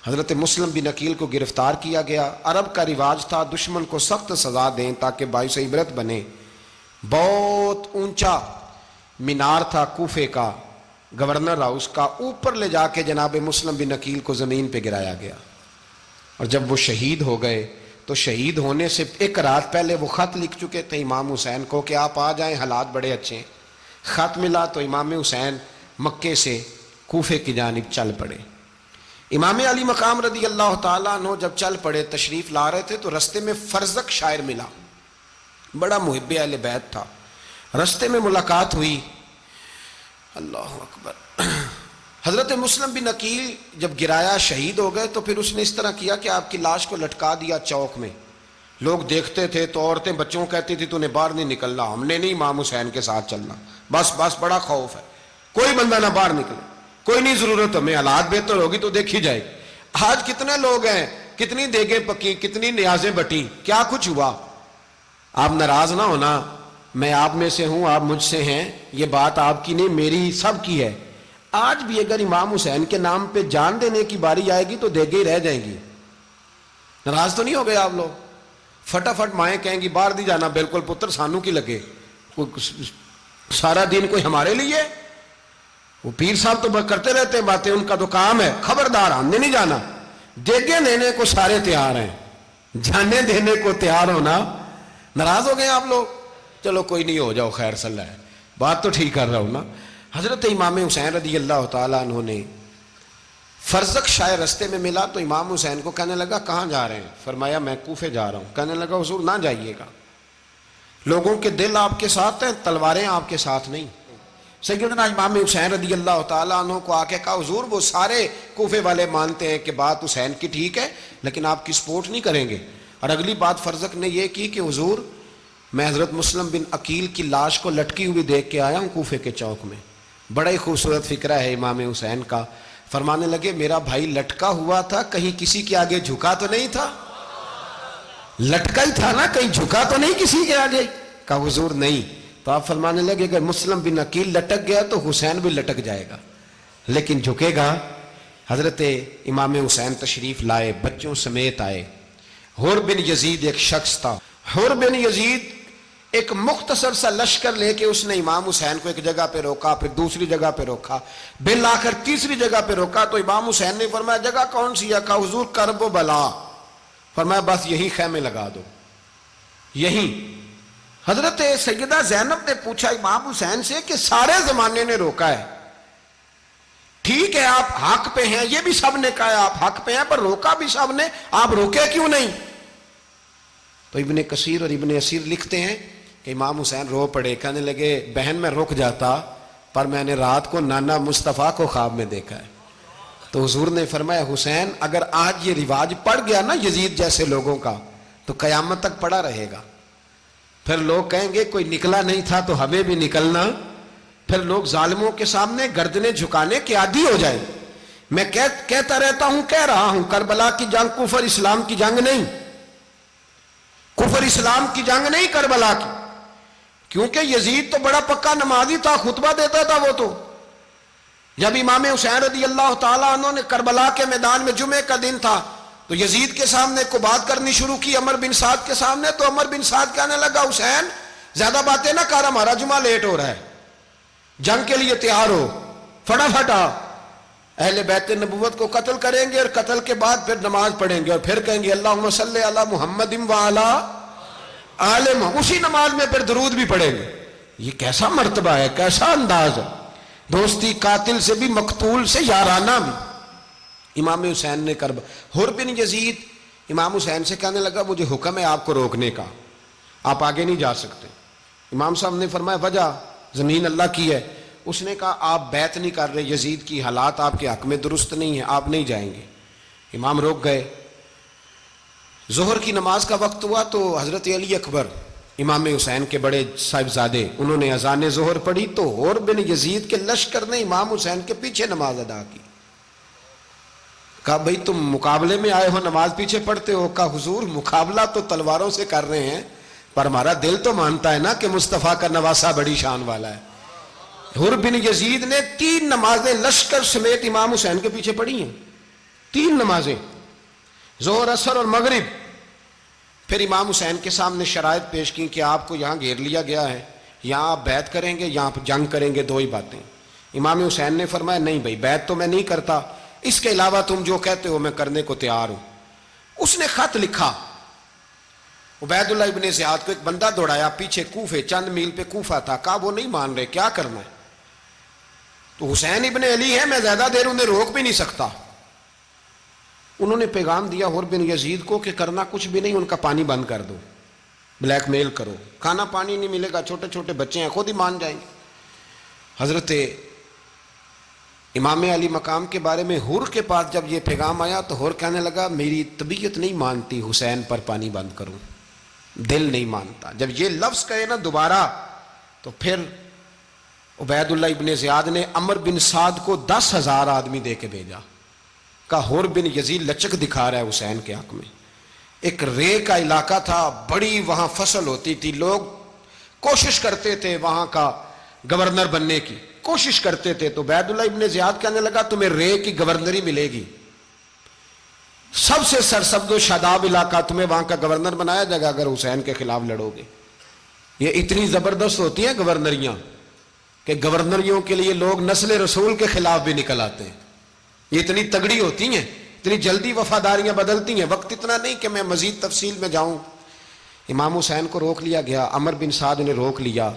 حضرت مسلم بن عقیل کو گرفتار کیا گیا. عرب کا رواج تھا دشمن کو سخت سزا دیں تاکہ باعث عبرت بنے. بہت اونچا مینار تھا کوفے کا, گورنر ہاؤس کا, اوپر لے جا کے جناب مسلم بن عقیل کو زمین پہ گرایا گیا. اور جب وہ شہید ہو گئے تو شہید ہونے سے ایک رات پہلے وہ خط لکھ چکے تھے امام حسین کو کہ آپ آ جائیں, حالات بڑے اچھے ہیں. خط ملا تو امام حسین مکے سے کوفے کی جانب چل پڑے. امام علی مقام رضی اللہ تعالیٰ عنہ جب چل پڑے, تشریف لا رہے تھے تو رستے میں فرزق شاعر ملا, بڑا محب اہل بیت تھا. رستے میں ملاقات ہوئی, اللہ اکبر. حضرت مسلم بن عقیل جب گرایا شہید ہو گئے تو پھر اس نے اس طرح کیا کہ آپ کی لاش کو لٹکا دیا چوک میں. لوگ دیکھتے تھے تو عورتیں بچوں کہتی تھی تو نے باہر نہیں نکلنا, ہم نے نہیں امام حسین کے ساتھ چلنا, بس بڑا خوف ہے, کوئی بندہ نہ باہر نکلے, کوئی نہیں ضرورت ہمیں, حالات بہتر ہوگی تو دیکھی جائے گی. آج کتنے لوگ ہیں, کتنی دیگیں پکی, کتنی نیازیں بٹی, کیا کچھ ہوا. آپ ناراض نہ ہونا, میں آپ میں سے ہوں, آپ مجھ سے ہیں, یہ بات آپ کی نہیں میری سب کی ہے. آج بھی اگر امام حسین کے نام پہ جان دینے کی باری آئے گی تو دیگیں ہی رہ جائیں گی. ناراض تو نہیں ہو گئے آپ لوگ؟ فٹافٹ مائیں کہیں گی باہر نہیں جانا, بالکل پتر سانو کی لگے, سارا دن کوئی ہمارے لیے. وہ پیر صاحب تو کرتے رہتے ہیں باتیں, ان کا تو کام ہے, خبردار ہم نے نہیں جانا. دیگیں دینے کو سارے تیار ہیں, جانے دینے کو تیار ہونا. ناراض ہو گئے آپ لوگ؟ چلو کوئی نہیں, ہو جاؤ, خیر صلی اللہ ہے, بات تو ٹھیک کر رہا ہوں نا. حضرت امام حسین رضی اللہ تعالیٰ عنہ نے فرزق شاعر رستے میں ملا تو امام حسین کو کہنے لگا کہاں جا رہے ہیں؟ فرمایا میں کوفے جا رہا ہوں. کہنے لگا حضور نہ جائیے گا, لوگوں کے دل آپ کے ساتھ ہیں, تلواریں آپ کے ساتھ نہیں. سیدنا امام حسین رضی اللہ تعالیٰ عنہ کو آ کے کہا حضور وہ سارے کوفے والے مانتے ہیں کہ بات حسین کی ٹھیک ہے لیکن آپ کی سپورٹ نہیں کریں گے. اور اگلی بات فرزق نے یہ کی کہ حضور میں حضرت مسلم بن عقیل کی لاش کو لٹکی ہوئی دیکھ کے آیا ہوں کوفے کے چوک میں. بڑا ہی خوبصورت فکرہ ہے امام حسین کا. فرمانے لگے میرا بھائی لٹکا ہوا تھا, کہیں کسی کے آگے جھکا تو نہیں تھا؟ لٹکا ہی تھا نا, کہیں جھکا تو نہیں کسی کے آگے؟ کہا حضور نہیں. تو آپ فرمانے لگے اگر مسلم بن عقیل لٹک گیا تو حسین بھی لٹک جائے گا, لیکن جھکے گا. حضرت امام حسین تشریف لائے, بچوں سمیت آئے. حر بن یزید ایک شخص تھا. حر بن یزید ایک مختصر سا لشکر لے کے اس نے امام حسین کو ایک جگہ پہ روکا, پھر دوسری جگہ پہ روکا, بالآخر تیسری جگہ پہ روکا. تو امام حسین نے فرمایا جگہ کون سی ہے؟ کہا حضور کرب و بلا. فرمایا بس یہی خیمے لگا دو, یہی. حضرت سیدہ زینب نے پوچھا امام حسین سے کہ سارے زمانے نے روکا ہے, ٹھیک ہے آپ حق پہ ہیں, یہ بھی سب نے کہا آپ حق پہ ہیں, پر روکا بھی سب نے, آپ روکے کیوں نہیں؟ تو ابن کثیر اور ابن اسیر لکھتے ہیں کہ امام حسین رو پڑے, کہنے لگے بہن میں رک جاتا پر میں نے رات کو نانا مصطفیٰ کو خواب میں دیکھا ہے. تو حضور نے فرمایا حسین اگر آج یہ رواج پڑ گیا نا یزید جیسے لوگوں کا تو قیامت تک پڑا رہے گا. پھر لوگ کہیں گے کوئی نکلا نہیں تھا تو ہمیں بھی نکلنا. پھر لوگ ظالموں کے سامنے گردنیں جھکانے کے عادی ہو جائیں. میں کہتا رہتا ہوں, کہہ رہا ہوں, کربلا کی جنگ کفر اسلام کی جنگ نہیں, کفر اسلام کی جنگ نہیں کربلا کی. کیونکہ یزید تو بڑا پکا نمازی تھا, خطبہ دیتا تھا وہ تو. جب امام حسین رضی اللہ تعالیٰ عنہ نے کربلا کے میدان میں جمعے کا دن تھا تو یزید کے سامنے کو بات کرنی شروع کی, عمر بن سعد کے سامنے. تو عمر بن سعد کہنے لگا حسین زیادہ باتیں نہ کر, ہمارا جمعہ لیٹ ہو رہا ہے, جنگ کے لیے تیار ہو, فٹافٹ آ. اہل بیت نبوت کو قتل کریں گے اور قتل کے بعد پھر نماز پڑھیں گے اور پھر کہیں گے اللہم صلی علی محمد وعلی آل محمد, اسی نماز میں پھر درود بھی پڑھیں گے. یہ کیسا مرتبہ ہے, کیسا انداز ہے, دوستی قاتل سے بھی مقتول سے یارانہ بھی. امام حسین نے حر بن یزید امام حسین سے کہنے لگا مجھے حکم ہے آپ کو روکنے کا, آپ آگے نہیں جا سکتے. امام صاحب نے فرمایا وجہ زمین اللہ کی ہے. اس نے کہا آپ بیعت نہیں کر رہے, یزید کی حالات آپ کے حق میں درست نہیں ہیں, آپ نہیں جائیں گے. امام روک گئے. ظہر کی نماز کا وقت ہوا تو حضرت علی اکبر امام حسین کے بڑے صاحبزادے, انہوں نے اذان ظہر پڑھی تو حور بن یزید کے لشکر نے امام حسین کے پیچھے نماز ادا کی. کہا بھئی تم مقابلے میں آئے ہو, نماز پیچھے پڑھتے ہو؟ کہا حضور مقابلہ تو تلواروں سے کر رہے ہیں, پر ہمارا دل تو مانتا ہے نا کہ مصطفیٰ کا نواسہ بڑی شان والا ہے. حر بن یزید نے 3 نمازیں لشکر سمیت امام حسین کے پیچھے پڑھی ہیں, 3 نمازیں, ظہر اثر اور مغرب. پھر امام حسین کے سامنے شرائط پیش کی کہ آپ کو یہاں گھیر لیا گیا ہے, یہاں آپ بیعت کریں گے, یہاں جنگ کریں گے, 2 ہی باتیں. امام حسین نے فرمایا نہیں بھائی بیعت تو میں نہیں کرتا, اس کے علاوہ تم جو کہتے ہو میں کرنے کو تیار ہوں. اس نے خط لکھا, عبید اللہ ابن زیاد کو ایک بندہ دوڑایا پیچھے, کوفے چند میل پہ کوفہ تھا. کہا وہ نہیں مان رہے, کیا کرنا ہے؟ تو حسین ابن علی ہے, میں زیادہ دیر انہیں روک بھی نہیں سکتا. انہوں نے پیغام دیا حر بن یزید کو کہ کرنا کچھ بھی نہیں, ان کا پانی بند کر دو, بلیک میل کرو, کھانا پانی نہیں ملے گا, چھوٹے چھوٹے بچے ہیں, خود ہی مان جائیں گے. حضرت امام علی مقام کے بارے میں حر کے پاس جب یہ پیغام آیا تو حر کہنے لگا میری طبیعت نہیں مانتی حسین پر پانی بند کروں, دل نہیں مانتا. جب یہ لفظ کہے نا دوبارہ تو پھر عبید اللہ ابن زیاد نے عمر بن سعد کو 10,000 آدمی دے کے بھیجا. کہا حر بن یزید لچک دکھا رہا ہے حسین کے حق میں. ایک رے کا علاقہ تھا, بڑی وہاں فصل ہوتی تھی, لوگ کوشش کرتے تھے وہاں کا گورنر بننے کی, کوشش کرتے تھے. تو عبید اللہ ابن زیاد کہنے لگا تمہیں رے کی گورنری ملے گی, سب سے سرسبز و شاداب علاقہ, تمہیں وہاں کا گورنر بنایا جائے گا اگر حسین کے خلاف لڑو گے. یہ اتنی زبردست ہوتی ہیں گورنریاں کہ گورنریوں کے لیے لوگ نسل رسول کے خلاف بھی نکل آتے ہیں. یہ اتنی تگڑی ہوتی ہیں, اتنی جلدی وفاداریاں بدلتی ہیں. وقت اتنا نہیں کہ میں مزید تفصیل میں جاؤں. امام حسین کو روک لیا گیا, عمر بن سعد نے روک لیا.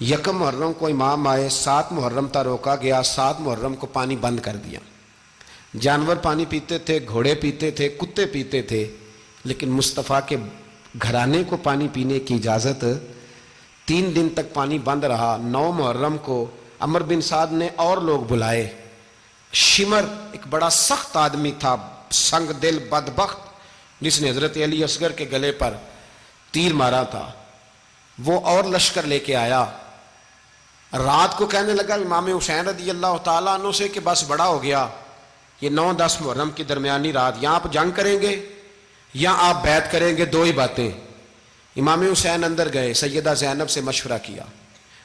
1 محرم کو امام آئے, 7 محرم تا روکا گیا, 7 محرم کو پانی بند کر دیا. جانور پانی پیتے تھے, گھوڑے پیتے تھے, کتے پیتے تھے, لیکن مصطفیٰ کے گھرانے کو پانی پینے کی اجازت. 3 دن تک پانی بند رہا. 9 محرم کو عمر بن سعد نے اور لوگ بلائے. شمر ایک بڑا سخت آدمی تھا, سنگ دل بدبخت, جس نے حضرت علی اصغر کے گلے پر تیر مارا تھا, وہ اور لشکر لے کے آیا. رات کو کہنے لگا امام حسین رضی اللہ تعالیٰ عنہ سے کہ بس بڑا ہو گیا, یہ 9-10 محرم کی درمیانی رات, یہاں آپ جنگ کریں گے یا آپ بیعت کریں گے, 2 ہی باتیں. امام حسین اندر گئے, سیدہ زینب سے مشورہ کیا,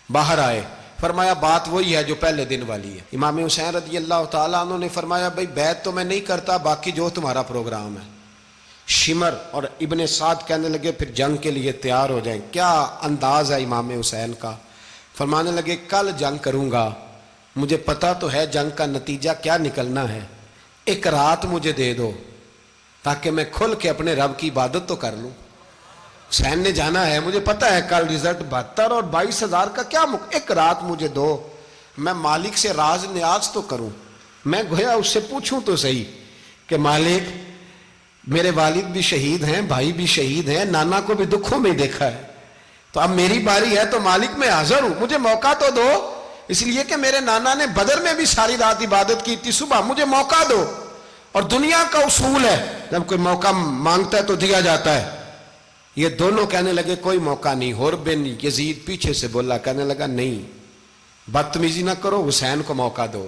باہر آئے, فرمایا بات وہی ہے جو پہلے دن والی ہے. امام حسین رضی اللہ تعالیٰ عنہ نے فرمایا بھئی بیعت تو میں نہیں کرتا, باقی جو تمہارا پروگرام ہے. شمر اور ابن سعد کہنے لگے پھر جنگ کے لیے تیار ہو جائیں. کیا انداز ہے امام حسین کا. فرمانے لگے کل جنگ کروں گا, مجھے پتا تو ہے جنگ کا نتیجہ کیا نکلنا ہے, 1 رات مجھے دے دو تاکہ میں کھل کے اپنے رب کی عبادت تو کر لوں. حسین نے جانا ہے, مجھے پتا ہے کل رزلٹ 72 اور 22,000 کا کیا 1 رات مجھے دو, میں مالک سے راز نیاز تو کروں. میں گویا اس سے پوچھوں تو صحیح کہ مالک میرے والد بھی شہید ہیں, بھائی بھی شہید ہیں, نانا کو بھی دکھوں میں دیکھا ہے, تو اب میری باری ہے تو مالک میں حاضر ہوں, مجھے موقع تو دو. اس لیے کہ میرے نانا نے بدر میں بھی ساری رات عبادت کی تھی, صبح مجھے موقع دو. اور دنیا کا اصول ہے جب کوئی موقع مانگتا ہے تو دیا جاتا ہے. یہ دونوں کہنے لگے کوئی موقع نہیں. حر بن یزید پیچھے سے بولا, کہنے لگا نہیں بدتمیزی نہ کرو, حسین کو موقع دو,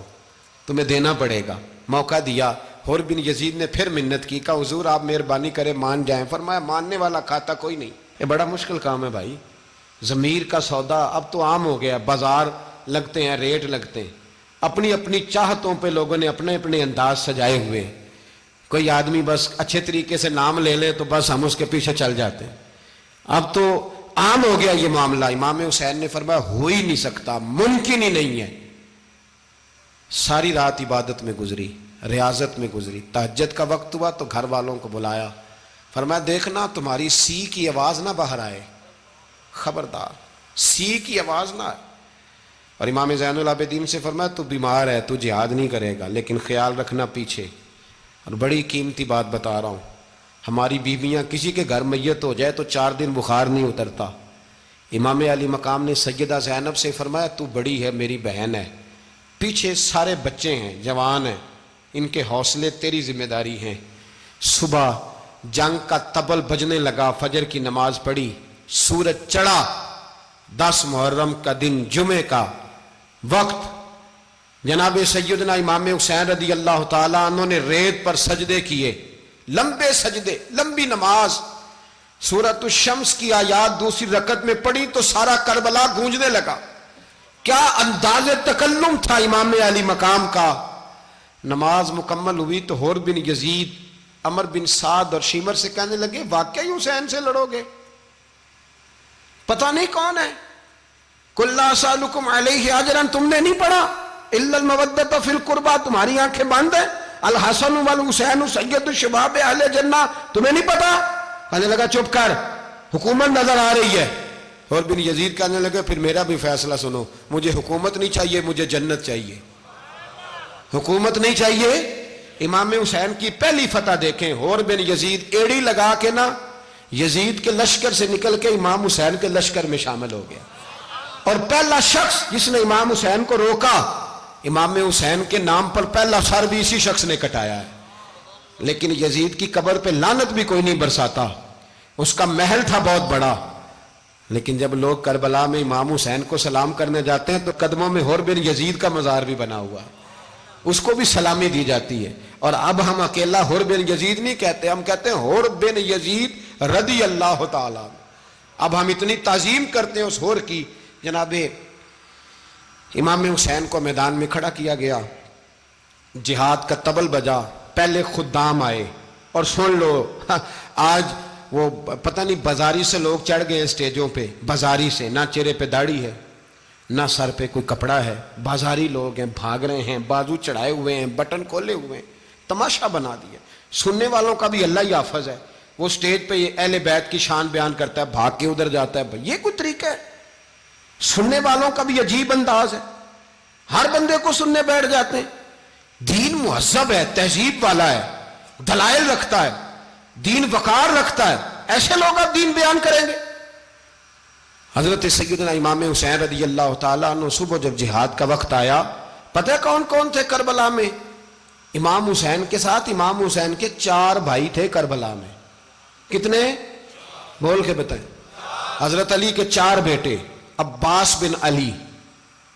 تمہیں دینا پڑے گا. موقع دیا. حر بن یزید نے پھر منت کی, کہا حضور آپ مہربانی کرے مان جائیں. فرمایا ماننے والا کھاتا کوئی نہیں. یہ بڑا مشکل کام ہے بھائی, ضمیر کا سودا اب تو عام ہو گیا, بازار لگتے ہیں, ریٹ لگتے ہیں, اپنی اپنی چاہتوں پہ لوگوں نے اپنے اپنے انداز سجائے ہوئے. کوئی آدمی بس اچھے طریقے سے نام لے لے تو بس ہم اس کے پیچھے چل جاتے ہیں. اب تو عام ہو گیا یہ معاملہ. امام حسین نے فرمایا ہو ہی نہیں سکتا, ممکن ہی نہیں ہے. ساری رات عبادت میں گزری, ریاضت میں گزری. تہجد کا وقت ہوا تو گھر والوں کو بلایا, فرمایا دیکھنا تمہاری سی کی آواز نہ باہر آئے, خبردار سی کی آواز نہ آئے. اور امام زین العابدین سے فرمایا تو بیمار ہے, تو جہاد نہیں کرے گا, لیکن خیال رکھنا پیچھے. اور بڑی قیمتی بات بتا رہا ہوں, ہماری بیویاں کسی کے گھر میت ہو جائے تو 4 دن بخار نہیں اترتا. امام علی مقام نے سیدہ زینب سے فرمایا تو بڑی ہے، میری بہن ہے، پیچھے سارے بچے ہیں، جوان ہیں، ان کے حوصلے تیری ذمہ داری ہیں۔ صبح جنگ کا طبل بجنے لگا، فجر کی نماز پڑھی، سورج چڑھا، 10 محرم کا دن، جمعے کا وقت، جناب سیدنا امام حسین رضی اللہ تعالیٰ عنہ نے ریت پر سجدے کیے، لمبے سجدے، لمبی نماز، سورۃ الشمس کی آیات دوسری رکعت میں پڑھی تو سارا کربلا گونجنے لگا۔ کیا انداز تکلم تھا امام علی مقام کا۔ نماز مکمل ہوئی تو حور بن یزید، عمر بن سعد اور شیمر سے کہنے لگے واقعی حسین سے لڑو گے؟ پتہ نہیں کون ہے۔ قُلْ لَا أَسْأَلُكُمْ عَلَيْهِ أَجْرًا، تم نے نہیں پڑھا، إِلَّا الْمَوَدَّةَ فِي الْقُرْبَى، تمہاری آنکھیں بند ہیں، الحسن والحسین سید الشباب اہل جنہ، تمہیں نہیں پتا؟ کہنے لگا چپ کر، حکومت نظر آ رہی ہے۔ اور بن یزید کہنے لگے پھر میرا بھی فیصلہ سنو، مجھے حکومت نہیں چاہیے، مجھے جنت چاہیے۔ حکومت نہیں چاہیے۔ امام حسین کی پہلی فتح دیکھیں، اور بن یزید ایڑی لگا کے نا یزید کے لشکر سے نکل کے امام حسین کے لشکر میں شامل ہو گیا، اور پہلا شخص جس نے امام حسین کو روکا، امام حسین کے نام پر پہلا سر بھی اسی شخص نے کٹایا ہے۔ لیکن یزید کی قبر پہ لعنت بھی کوئی نہیں برساتا، اس کا محل تھا بہت بڑا، لیکن جب لوگ کربلا میں امام حسین کو سلام کرنے جاتے ہیں تو قدموں میں حور بن یزید کا مزار بھی بنا ہوا ہے، اس کو بھی سلامی دی جاتی ہے۔ اور اب ہم اکیلا حور بن یزید نہیں کہتے، ہم کہتے ہیں حور بن یزید رضی اللہ تعالیٰ۔ اب ہم اتنی تعظیم کرتے ہیں اس حور کی۔ جناب امام حسین کو میدان میں کھڑا کیا گیا، جہاد کا طبل بجا، پہلے خدام آئے، اور سن لو آج وہ پتہ نہیں بازاری سے لوگ چڑھ گئے ہیں سٹیجوں پہ، بازاری سے، نہ چہرے پہ داڑھی ہے، نہ سر پہ کوئی کپڑا ہے، بازاری لوگ ہیں، بھاگ رہے ہیں، بازو چڑھائے ہوئے ہیں، بٹن کھولے ہوئے ہیں، تماشا بنا دیا۔ سننے والوں کا بھی اللہ ہی حافظ ہے، وہ سٹیج پہ یہ اہل بیت کی شان بیان کرتا ہے، بھاگ کے ادھر جاتا ہے، یہ کوئی طریقہ ہے؟ سننے والوں کا بھی عجیب انداز ہے، ہر بندے کو سننے بیٹھ جاتے ہیں۔ دین مہذب ہے، تہذیب والا ہے، دلائل رکھتا ہے، دین وقار رکھتا ہے، ایسے لوگ اب دین بیان کریں گے؟ حضرت سیدنا امام حسین رضی اللہ تعالیٰ عنہ صبح جب جہاد کا وقت آیا، پتہ ہے کون کون تھے کربلا میں؟ امام حسین کے ساتھ امام حسین کے 4 بھائی تھے کربلا میں۔ کتنے؟ بول کے بتائیں۔ حضرت علی کے 4 بیٹے، عباس بن علی،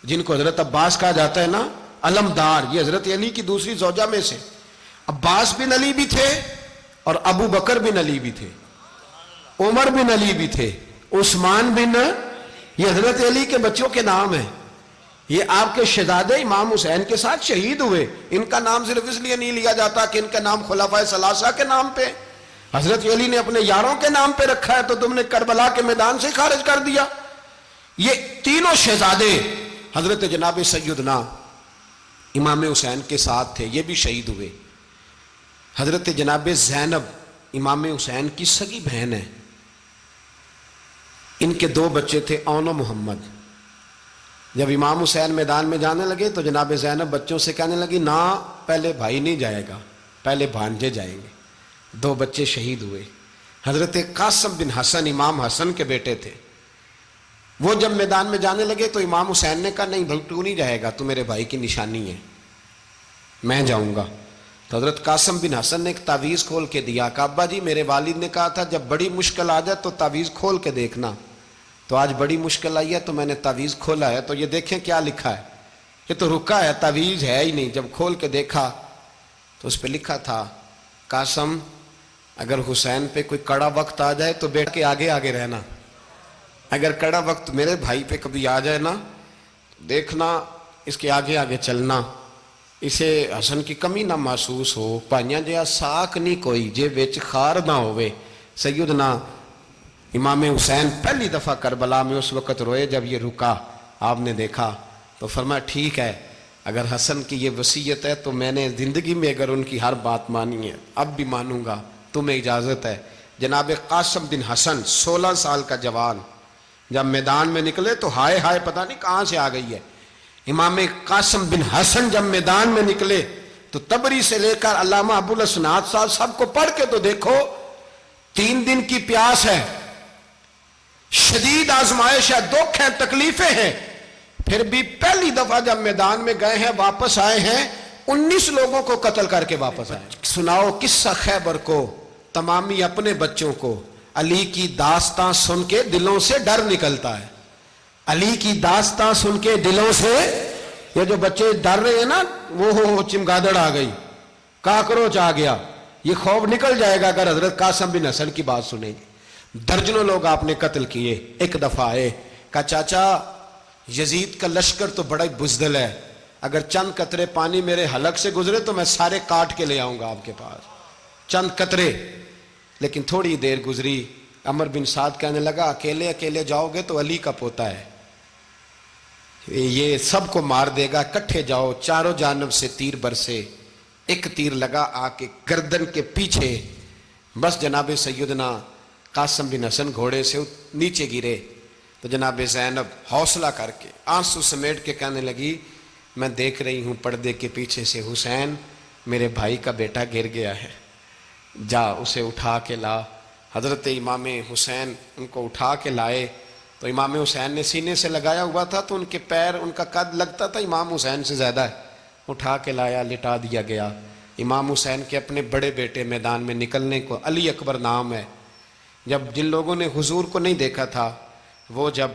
جن کو حضرت عباس کہا جاتا ہے نا، علمدار، یہ حضرت علی کی دوسری زوجہ میں سے عباس بن علی بھی تھے، اور ابو بکر بن علی بھی تھے، عمر بن علی بھی تھے، عثمان بن، یہ حضرت علی کے بچوں کے نام ہیں۔ یہ آپ کے شہزادے امام حسین کے ساتھ شہید ہوئے، ان کا نام صرف اس لیے نہیں لیا جاتا کہ ان کا نام خلفائے ثلاثہ کے نام پہ، حضرت علی نے اپنے یاروں کے نام پہ رکھا ہے، تو تم نے کربلا کے میدان سے خارج کر دیا۔ یہ تینوں شہزادے حضرت جناب سیدنا امام حسین کے ساتھ تھے، یہ بھی شہید ہوئے۔ حضرت جناب زینب امام حسین کی سگی بہن ہے، ان کے 2 بچے تھے، اون و محمد۔ جب امام حسین میدان میں جانے لگے تو جناب زینب بچوں سے کہنے لگی نہ، پہلے بھائی نہیں جائے گا، پہلے بھانجے جائیں گے۔ 2 بچے شہید ہوئے۔ حضرت قاسم بن حسن امام حسن کے بیٹے تھے، وہ جب میدان میں جانے لگے تو امام حسین نے کہا نہیں بھائی تو نہیں جائے گا، تو میرے بھائی کی نشانی ہے، میں جاؤں گا۔ تو حضرت قاسم بن حسن نے ایک تعویذ کھول کے دیا کہ ابا جی میرے والد نے کہا تھا جب بڑی مشکل آ جائے تو تعویذ کھول کے دیکھنا، تو آج بڑی مشکل آئی ہے تو میں نے تعویذ کھولا ہے، تو یہ دیکھیں کیا لکھا ہے، یہ تو رکا ہے، تعویذ ہے ہی نہیں۔ جب کھول کے دیکھا تو اس پہ لکھا تھا قاسم اگر حسین پہ کوئی کڑا وقت آ جائے تو بیٹھ کے آگے آگے رہنا، اگر کڑا وقت میرے بھائی پہ کبھی آ جائے نا دیکھنا اس کے آگے آگے چلنا، اسے حسن کی کمی نہ محسوس ہو، پائیاں جہاں ساک نہیں کوئی جے وچ خار نہ ہوئے۔ سیدنا امام حسین پہلی دفعہ کربلا میں اس وقت روئے جب یہ رکا، آپ نے دیکھا تو فرمایا ٹھیک ہے، اگر حسن کی یہ وصیت ہے تو میں نے زندگی میں اگر ان کی ہر بات مانی ہے اب بھی مانوں گا، تمہیں اجازت ہے۔ جناب قاسم بن حسن 16 سال کا جوان جب میدان میں نکلے تو ہائے ہائے پتہ نہیں کہاں سے آ گئی ہے۔ امام قاسم بن حسن جب میدان میں نکلے تو تبری سے لے کر علامہ ابو الاسناد صاحب سب کو پڑھ کے تو دیکھو، 3 دن کی پیاس ہے، شدید آزمائش ہے، دکھ ہے، تکلیفیں ہیں، پھر بھی پہلی دفعہ جب میدان میں گئے ہیں واپس آئے ہیں 19 لوگوں کو قتل کر کے واپس آئے. سناؤ قصہ خیبر کو تمامی اپنے بچوں کو. علی کی داستان سن کے دلوں سے ڈر نکلتا ہے. علی کی داستان سن کے دلوں سے یہ جو بچے ڈر رہے ہیں نا، وہ چمگادڑ آ گئی، کاکروچ آ گیا، یہ خوف نکل جائے گا اگر حضرت قاسم بن حسن کی بات سنیں گے. درجنوں لوگ آپ نے قتل کیے. ایک دفعہ آئے، کہا چاچا یزید کا لشکر تو بڑا ہی بزدل ہے، اگر چند قطرے پانی میرے حلق سے گزرے تو میں سارے کاٹ کے لے آؤں گا آپ کے پاس، چند قطرے. لیکن تھوڑی دیر گزری، عمر بن سعد کہنے لگا اکیلے اکیلے جاؤ گے تو علی کا پوتا ہے، یہ سب کو مار دے گا، کٹھے جاؤ. چاروں جانب سے تیر برسے، ایک تیر لگا آ کے گردن کے پیچھے، بس جناب سیدنا قاسم بن حسن گھوڑے سے نیچے گرے. تو جناب زینب حوصلہ کر کے آنسو سمیٹ کے کہنے لگی میں دیکھ رہی ہوں پردے کے پیچھے سے حسین میرے بھائی کا بیٹا گر گیا ہے، جا اسے اٹھا کے لا. حضرت امام حسین ان کو اٹھا کے لائے تو امام حسین نے سینے سے لگایا ہوا تھا تو ان کے پیر، ان کا قد لگتا تھا امام حسین سے زیادہ ہے. اٹھا کے لایا، لٹا دیا گیا. امام حسین کے اپنے بڑے بیٹے میدان میں نکلنے کو، علی اکبر نام ہے، جب جن لوگوں نے حضور کو نہیں دیکھا تھا وہ جب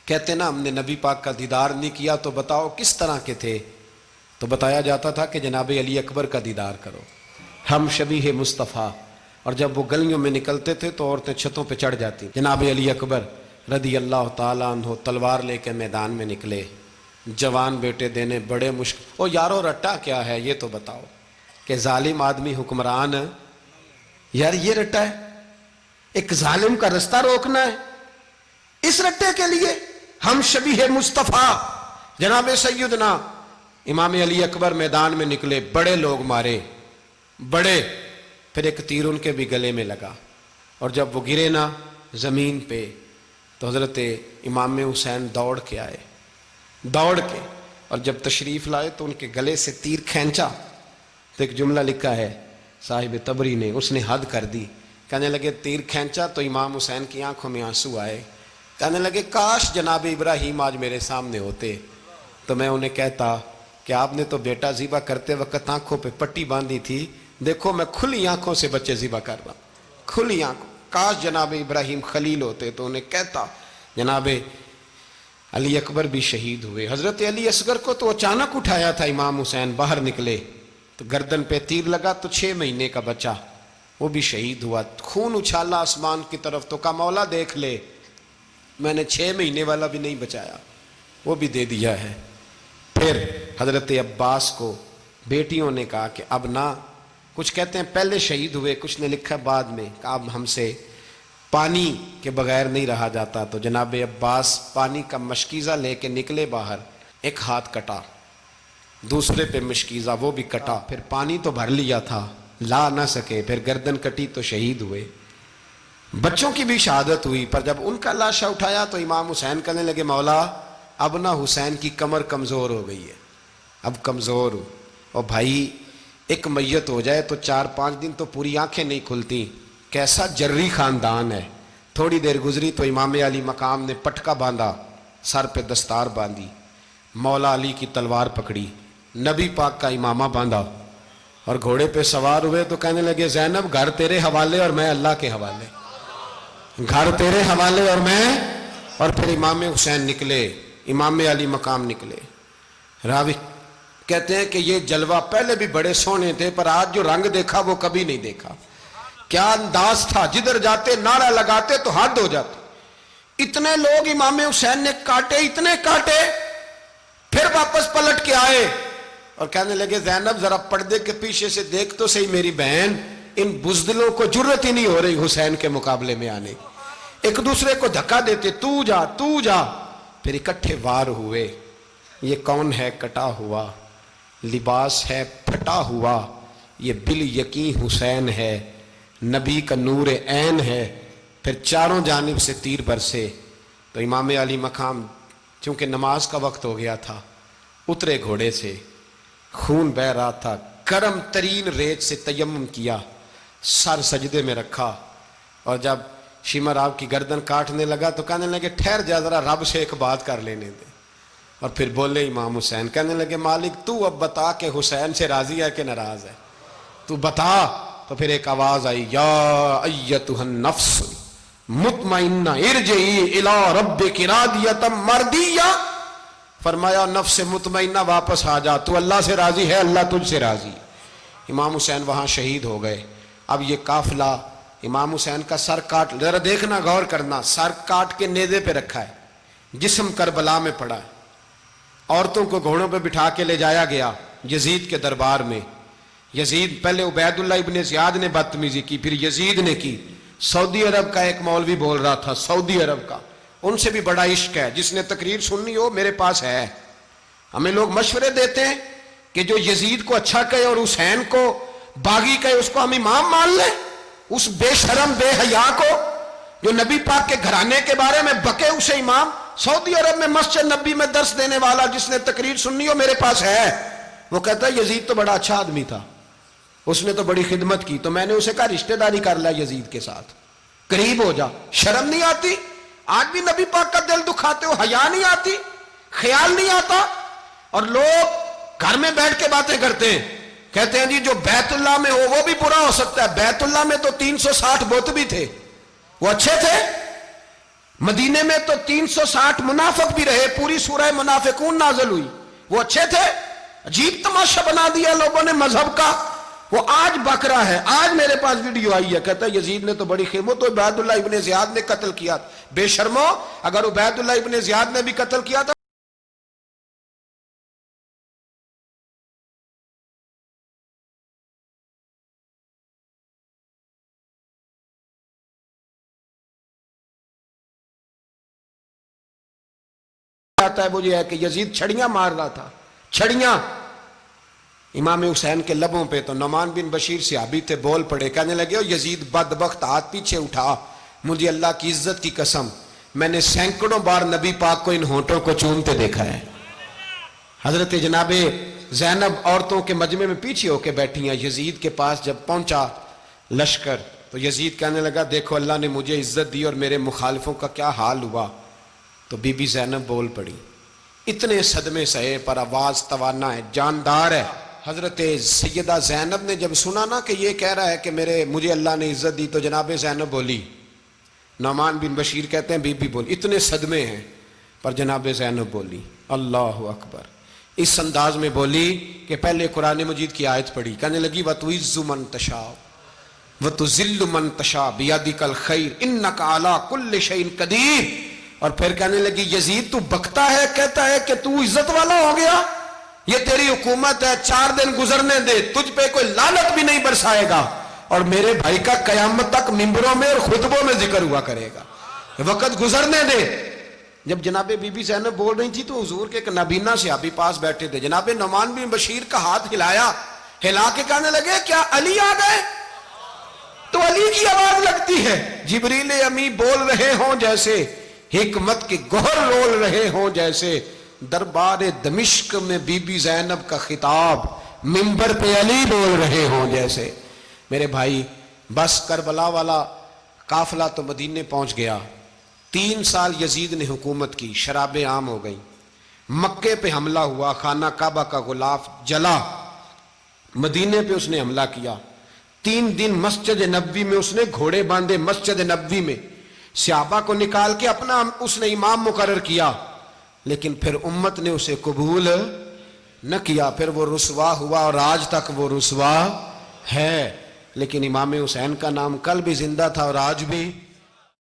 کہتے نا ہم نے نبی پاک کا دیدار نہیں کیا تو بتاؤ کس طرح کے تھے، تو بتایا جاتا تھا کہ جناب علی اکبر کا دیدار کرو، ہم شبیہ مصطفیٰ. اور جب وہ گلیوں میں نکلتے تھے تو عورتیں چھتوں پہ چڑھ جاتی. جناب علی اکبر رضی اللہ تعالیٰ عنہ تلوار لے کے میدان میں نکلے، جوان بیٹے دینے بڑے مشکل. او یارو رٹا کیا ہے یہ تو بتاؤ، کہ ظالم آدمی حکمران، یار یہ رٹا ہے، ایک ظالم کا رستہ روکنا ہے، اس رٹے کے لیے ہم شبیہ مصطفیٰ. جناب سیدنا امام علی اکبر میدان میں نکلے، بڑے لوگ مارے، بڑے. پھر ایک تیر ان کے بھی گلے میں لگا، اور جب وہ گرے نا زمین پہ تو حضرت امام حسین دوڑ کے آئے، دوڑ کے، اور جب تشریف لائے تو ان کے گلے سے تیر کھینچا تو ایک جملہ لکھا ہے صاحب تبری نے، اس نے حد کر دی. کہنے لگے تیر کھینچا تو امام حسین کی آنکھوں میں آنسو آئے. کہنے لگے کاش جناب ابراہیم آج میرے سامنے ہوتے تو میں انہیں کہتا کہ آپ نے تو بیٹا ذبح کرتے وقت آنکھوں پہ پٹی باندھی تھی، دیکھو میں کھلی آنکھوں سے بچے ذبح کر رہا ہوں، کھلی آنکھوں. کاش جناب ابراہیم خلیل ہوتے تو انہیں کہتا. جناب علی اکبر بھی شہید ہوئے. حضرت علی اصغر کو تو اچانک اٹھایا تھا امام حسین، باہر نکلے تو گردن پہ تیر لگا تو 6 مہینے کا بچہ وہ بھی شہید ہوا. خون اچھالا آسمان کی طرف تو کہا مولا دیکھ لے، میں نے 6 مہینے والا بھی نہیں بچایا، وہ بھی دے دیا ہے. پھر حضرت عباس کو بیٹیوں نے کہا کہ اب نہ، کچھ کہتے ہیں پہلے شہید ہوئے، کچھ نے لکھا بعد میں، کہ اب ہم سے پانی کے بغیر نہیں رہا جاتا. تو جناب عباس پانی کا مشکیزہ لے کے نکلے باہر، ایک ہاتھ کٹا، دوسرے پہ مشکیزہ وہ بھی کٹا. پھر پانی تو بھر لیا تھا، لا نہ سکے، پھر گردن کٹی تو شہید ہوئے. بچوں کی بھی شہادت ہوئی. پر جب ان کا لاشا اٹھایا تو امام حسین کہنے لگے مولا اب نہ حسین کی کمر کمزور ہو گئی ہے، اب کمزور ہو، اور بھائی ایک میت ہو جائے تو 4-5 دن تو پوری آنکھیں نہیں کھلتی. کیسا جری خاندان ہے. تھوڑی دیر گزری تو امام علی مقام نے پٹکا باندھا، سر پہ دستار باندھی، مولا علی کی تلوار پکڑی، نبی پاک کا امامہ باندھا اور گھوڑے پہ سوار ہوئے. تو کہنے لگے زینب گھر تیرے حوالے اور میں اللہ کے حوالے، گھر تیرے حوالے اور میں. اور پھر امام حسین نکلے، امام علی مقام نکلے. راوی کہتے ہیں کہ یہ جلوہ پہلے بھی بڑے سونے تھے پر آج جو رنگ دیکھا وہ کبھی نہیں دیکھا. کیا انداز تھا، جدھر جاتے نعرہ لگاتے تو حد ہو جاتے. اتنے لوگ امام حسین نے کاٹے، اتنے کاٹے، پھر واپس پلٹ کے آئے اور کہنے لگے زینب ذرا پردے کے پیچھے سے دیکھ تو صحیح میری بہن، ان بزدلوں کو جرت ہی نہیں ہو رہی حسین کے مقابلے میں آنے. ایک دوسرے کو دھکا دیتے، تو جا تو جا. پھر اکٹھے وار ہوئے. یہ کون ہے کٹا ہوا، لباس ہے پھٹا ہوا، یہ بال یقین حسین ہے، نبی کا نور عین ہے. پھر چاروں جانب سے تیر برسے. تو امام علی مقام چونکہ نماز کا وقت ہو گیا تھا، اترے گھوڑے سے، خون بہ رہا تھا، گرم ترین ریت سے تیمم کیا، سر سجدے میں رکھا، اور جب شمر آپ کی گردن کاٹنے لگا تو کہنے لگے ٹھہر جا ذرا رب سے ایک بات کر لینے دے. اور پھر بولے امام حسین, کہنے لگے مالک تو اب بتا کہ حسین سے راضی ہے کہ ناراض ہے, تو بتا. تو پھر ایک آواز آئی, یا ایتھا النفس مطمئنہ ارجعی الی ربک راضیۃ مرضیہ. فرمایا نفس مطمئنہ واپس آ جا, تو اللہ سے راضی ہے, اللہ تجھ سے راضی. امام حسین وہاں شہید ہو گئے. اب یہ قافلہ امام حسین کا سر کاٹ, ذرا دیکھنا غور کرنا, سر کاٹ کے نیزے پہ رکھا ہے, جسم کربلا میں پڑا ہے. عورتوں کو گھوڑوں پہ بٹھا کے لے جایا گیا یزید کے دربار میں. یزید, پہلے عبید اللہ ابن زیاد نے بدتمیزی کی, پھر یزید نے کی. سعودی عرب کا ایک مولوی بول رہا تھا, سعودی عرب کا, ان سے بھی بڑا عشق ہے, جس نے تقریر سننی ہو میرے پاس ہے. ہمیں لوگ مشورے دیتے ہیں کہ جو یزید کو اچھا کہے اور حسین کو باغی کہے اس کو ہم امام مان لیں. اس بے شرم بے حیا کو جو نبی پاک کے گھرانے کے بارے میں بکے اسے امام. سعودی عرب میں مسجد نبی میں درس دینے والا جس نے تقریر سننی ہو میرے پاس ہے. وہ کہتا ہے یزید تو بڑا اچھا آدمی تھا, اس نے تو بڑی خدمت کی. تو میں نے اسے کہا رشتہ داری کر لیا یزید کے ساتھ, قریب ہو جا. شرم نہیں آتی؟ آج بھی نبی پاک کا دل دکھاتے ہو, حیا نہیں آتی, خیال نہیں آتا. اور لوگ گھر میں بیٹھ کے باتیں کرتے ہیں, کہتے ہیں جی جو بیت اللہ میں ہو وہ بھی برا ہو سکتا ہے. بیت اللہ میں تو 360 بت بھی تھے, وہ اچھے تھے. مدینے میں تو 360 منافق بھی رہے, پوری سورہ منافقون نازل ہوئی, وہ اچھے تھے. عجیب تماشا بنا دیا لوگوں نے مذہب کا. وہ آج بک رہا ہے, آج میرے پاس ویڈیو آئی ہے, کہتا ہے یزید نے تو بڑی خدمت, تو عبید اللہ ابن زیاد نے قتل کیا. بے شرمو, اگر عبید اللہ ابن زیاد نے بھی قتل کیا تھا ہے وہ یہ ہے کہ یزید چھڑیاں مار رہا تھا, چھڑیاں. امام حسین کے لبوں پہ تو نعمان بن بشیر صحابی تھے, بول پڑے, کہنے لگے او یزید بدبخت, ہاتھ پیچھے اٹھا, مجھے اللہ کی عزت کی قسم میں نے سینکڑوں بار نبی پاک کو ان ہونٹوں کو چومتے دیکھا ہے. حضرت جناب زینب عورتوں کے مجمع میں پیچھے ہو کے بیٹھی ہیں. یزید کے پاس جب پہنچا لشکر تو یزید کہنے لگا دیکھو اللہ نے مجھے عزت دی اور میرے مخالفوں کا کیا حال ہوا. تو بی بی زینب بول پڑی, اتنے صدمے سہے پر آواز توانا ہے, جاندار ہے. حضرت سیدہ زینب نے جب سنا نا کہ یہ کہہ رہا ہے کہ مجھے اللہ نے عزت دی, تو جناب زینب بولی. نعمان بن بشیر کہتے ہیں بی بی بولی, اتنے صدمے ہیں پر جناب زینب بولی اللہ اکبر. اس انداز میں بولی کہ پہلے قرآن مجید کی آیت پڑھی, کہنے لگی وَتُعِزُّ مَن تَشَاءُ وَتُذِلُّ مَن تَشَاءُ بِيَدِكَ الْخَيْرُ إِنَّكَ عَلَىٰ كُلِّ شَيْءٍ قَدِيرٌ. اور پھر کہنے لگی یزید تو بکتا ہے, کہتا ہے کہ تو عزت والا ہو گیا, یہ تیری حکومت ہے, 4 دن گزرنے دے, تجھ پہ کوئی لعنت بھی نہیں برسائے گا, اور میرے بھائی کا قیامت تک ممبروں میں اور خطبوں میں ذکر ہوا کرے گا, وقت گزرنے دے. جب جناب بی بی زینب بول رہی تھی تو حضور کے ایک نابینا صحابی پاس بیٹھے تھے. جناب نعمان بن بشیر کا ہاتھ ہلایا, ہلا کے کہنے لگے کیا علی آ گئے؟ تو علی کی آواز لگتی ہے, جبریل امی بول رہے ہوں جیسے, حکمت کے گوہر رول رہے ہوں جیسے, دربار دمشق میں بی بی زینب کا خطاب منبر پہ علی بول رہے ہوں جیسے. میرے بھائی بس کربلا والا قافلہ تو مدینے پہنچ گیا. 3 سال یزید نے حکومت کی, شرابیں عام ہو گئیں, مکے پہ حملہ ہوا, خانہ کعبہ کا غلاف جلا, مدینے پہ اس نے حملہ کیا. 3 دن مسجد نبوی میں اس نے گھوڑے باندھے, مسجد نبوی میں صحابہ کو نکال کے اپنا اس نے امام مقرر کیا, لیکن پھر امت نے اسے قبول نہ کیا. پھر وہ رسوا ہوا اور آج تک وہ رسوا ہے, لیکن امام حسین کا نام کل بھی زندہ تھا اور آج بھی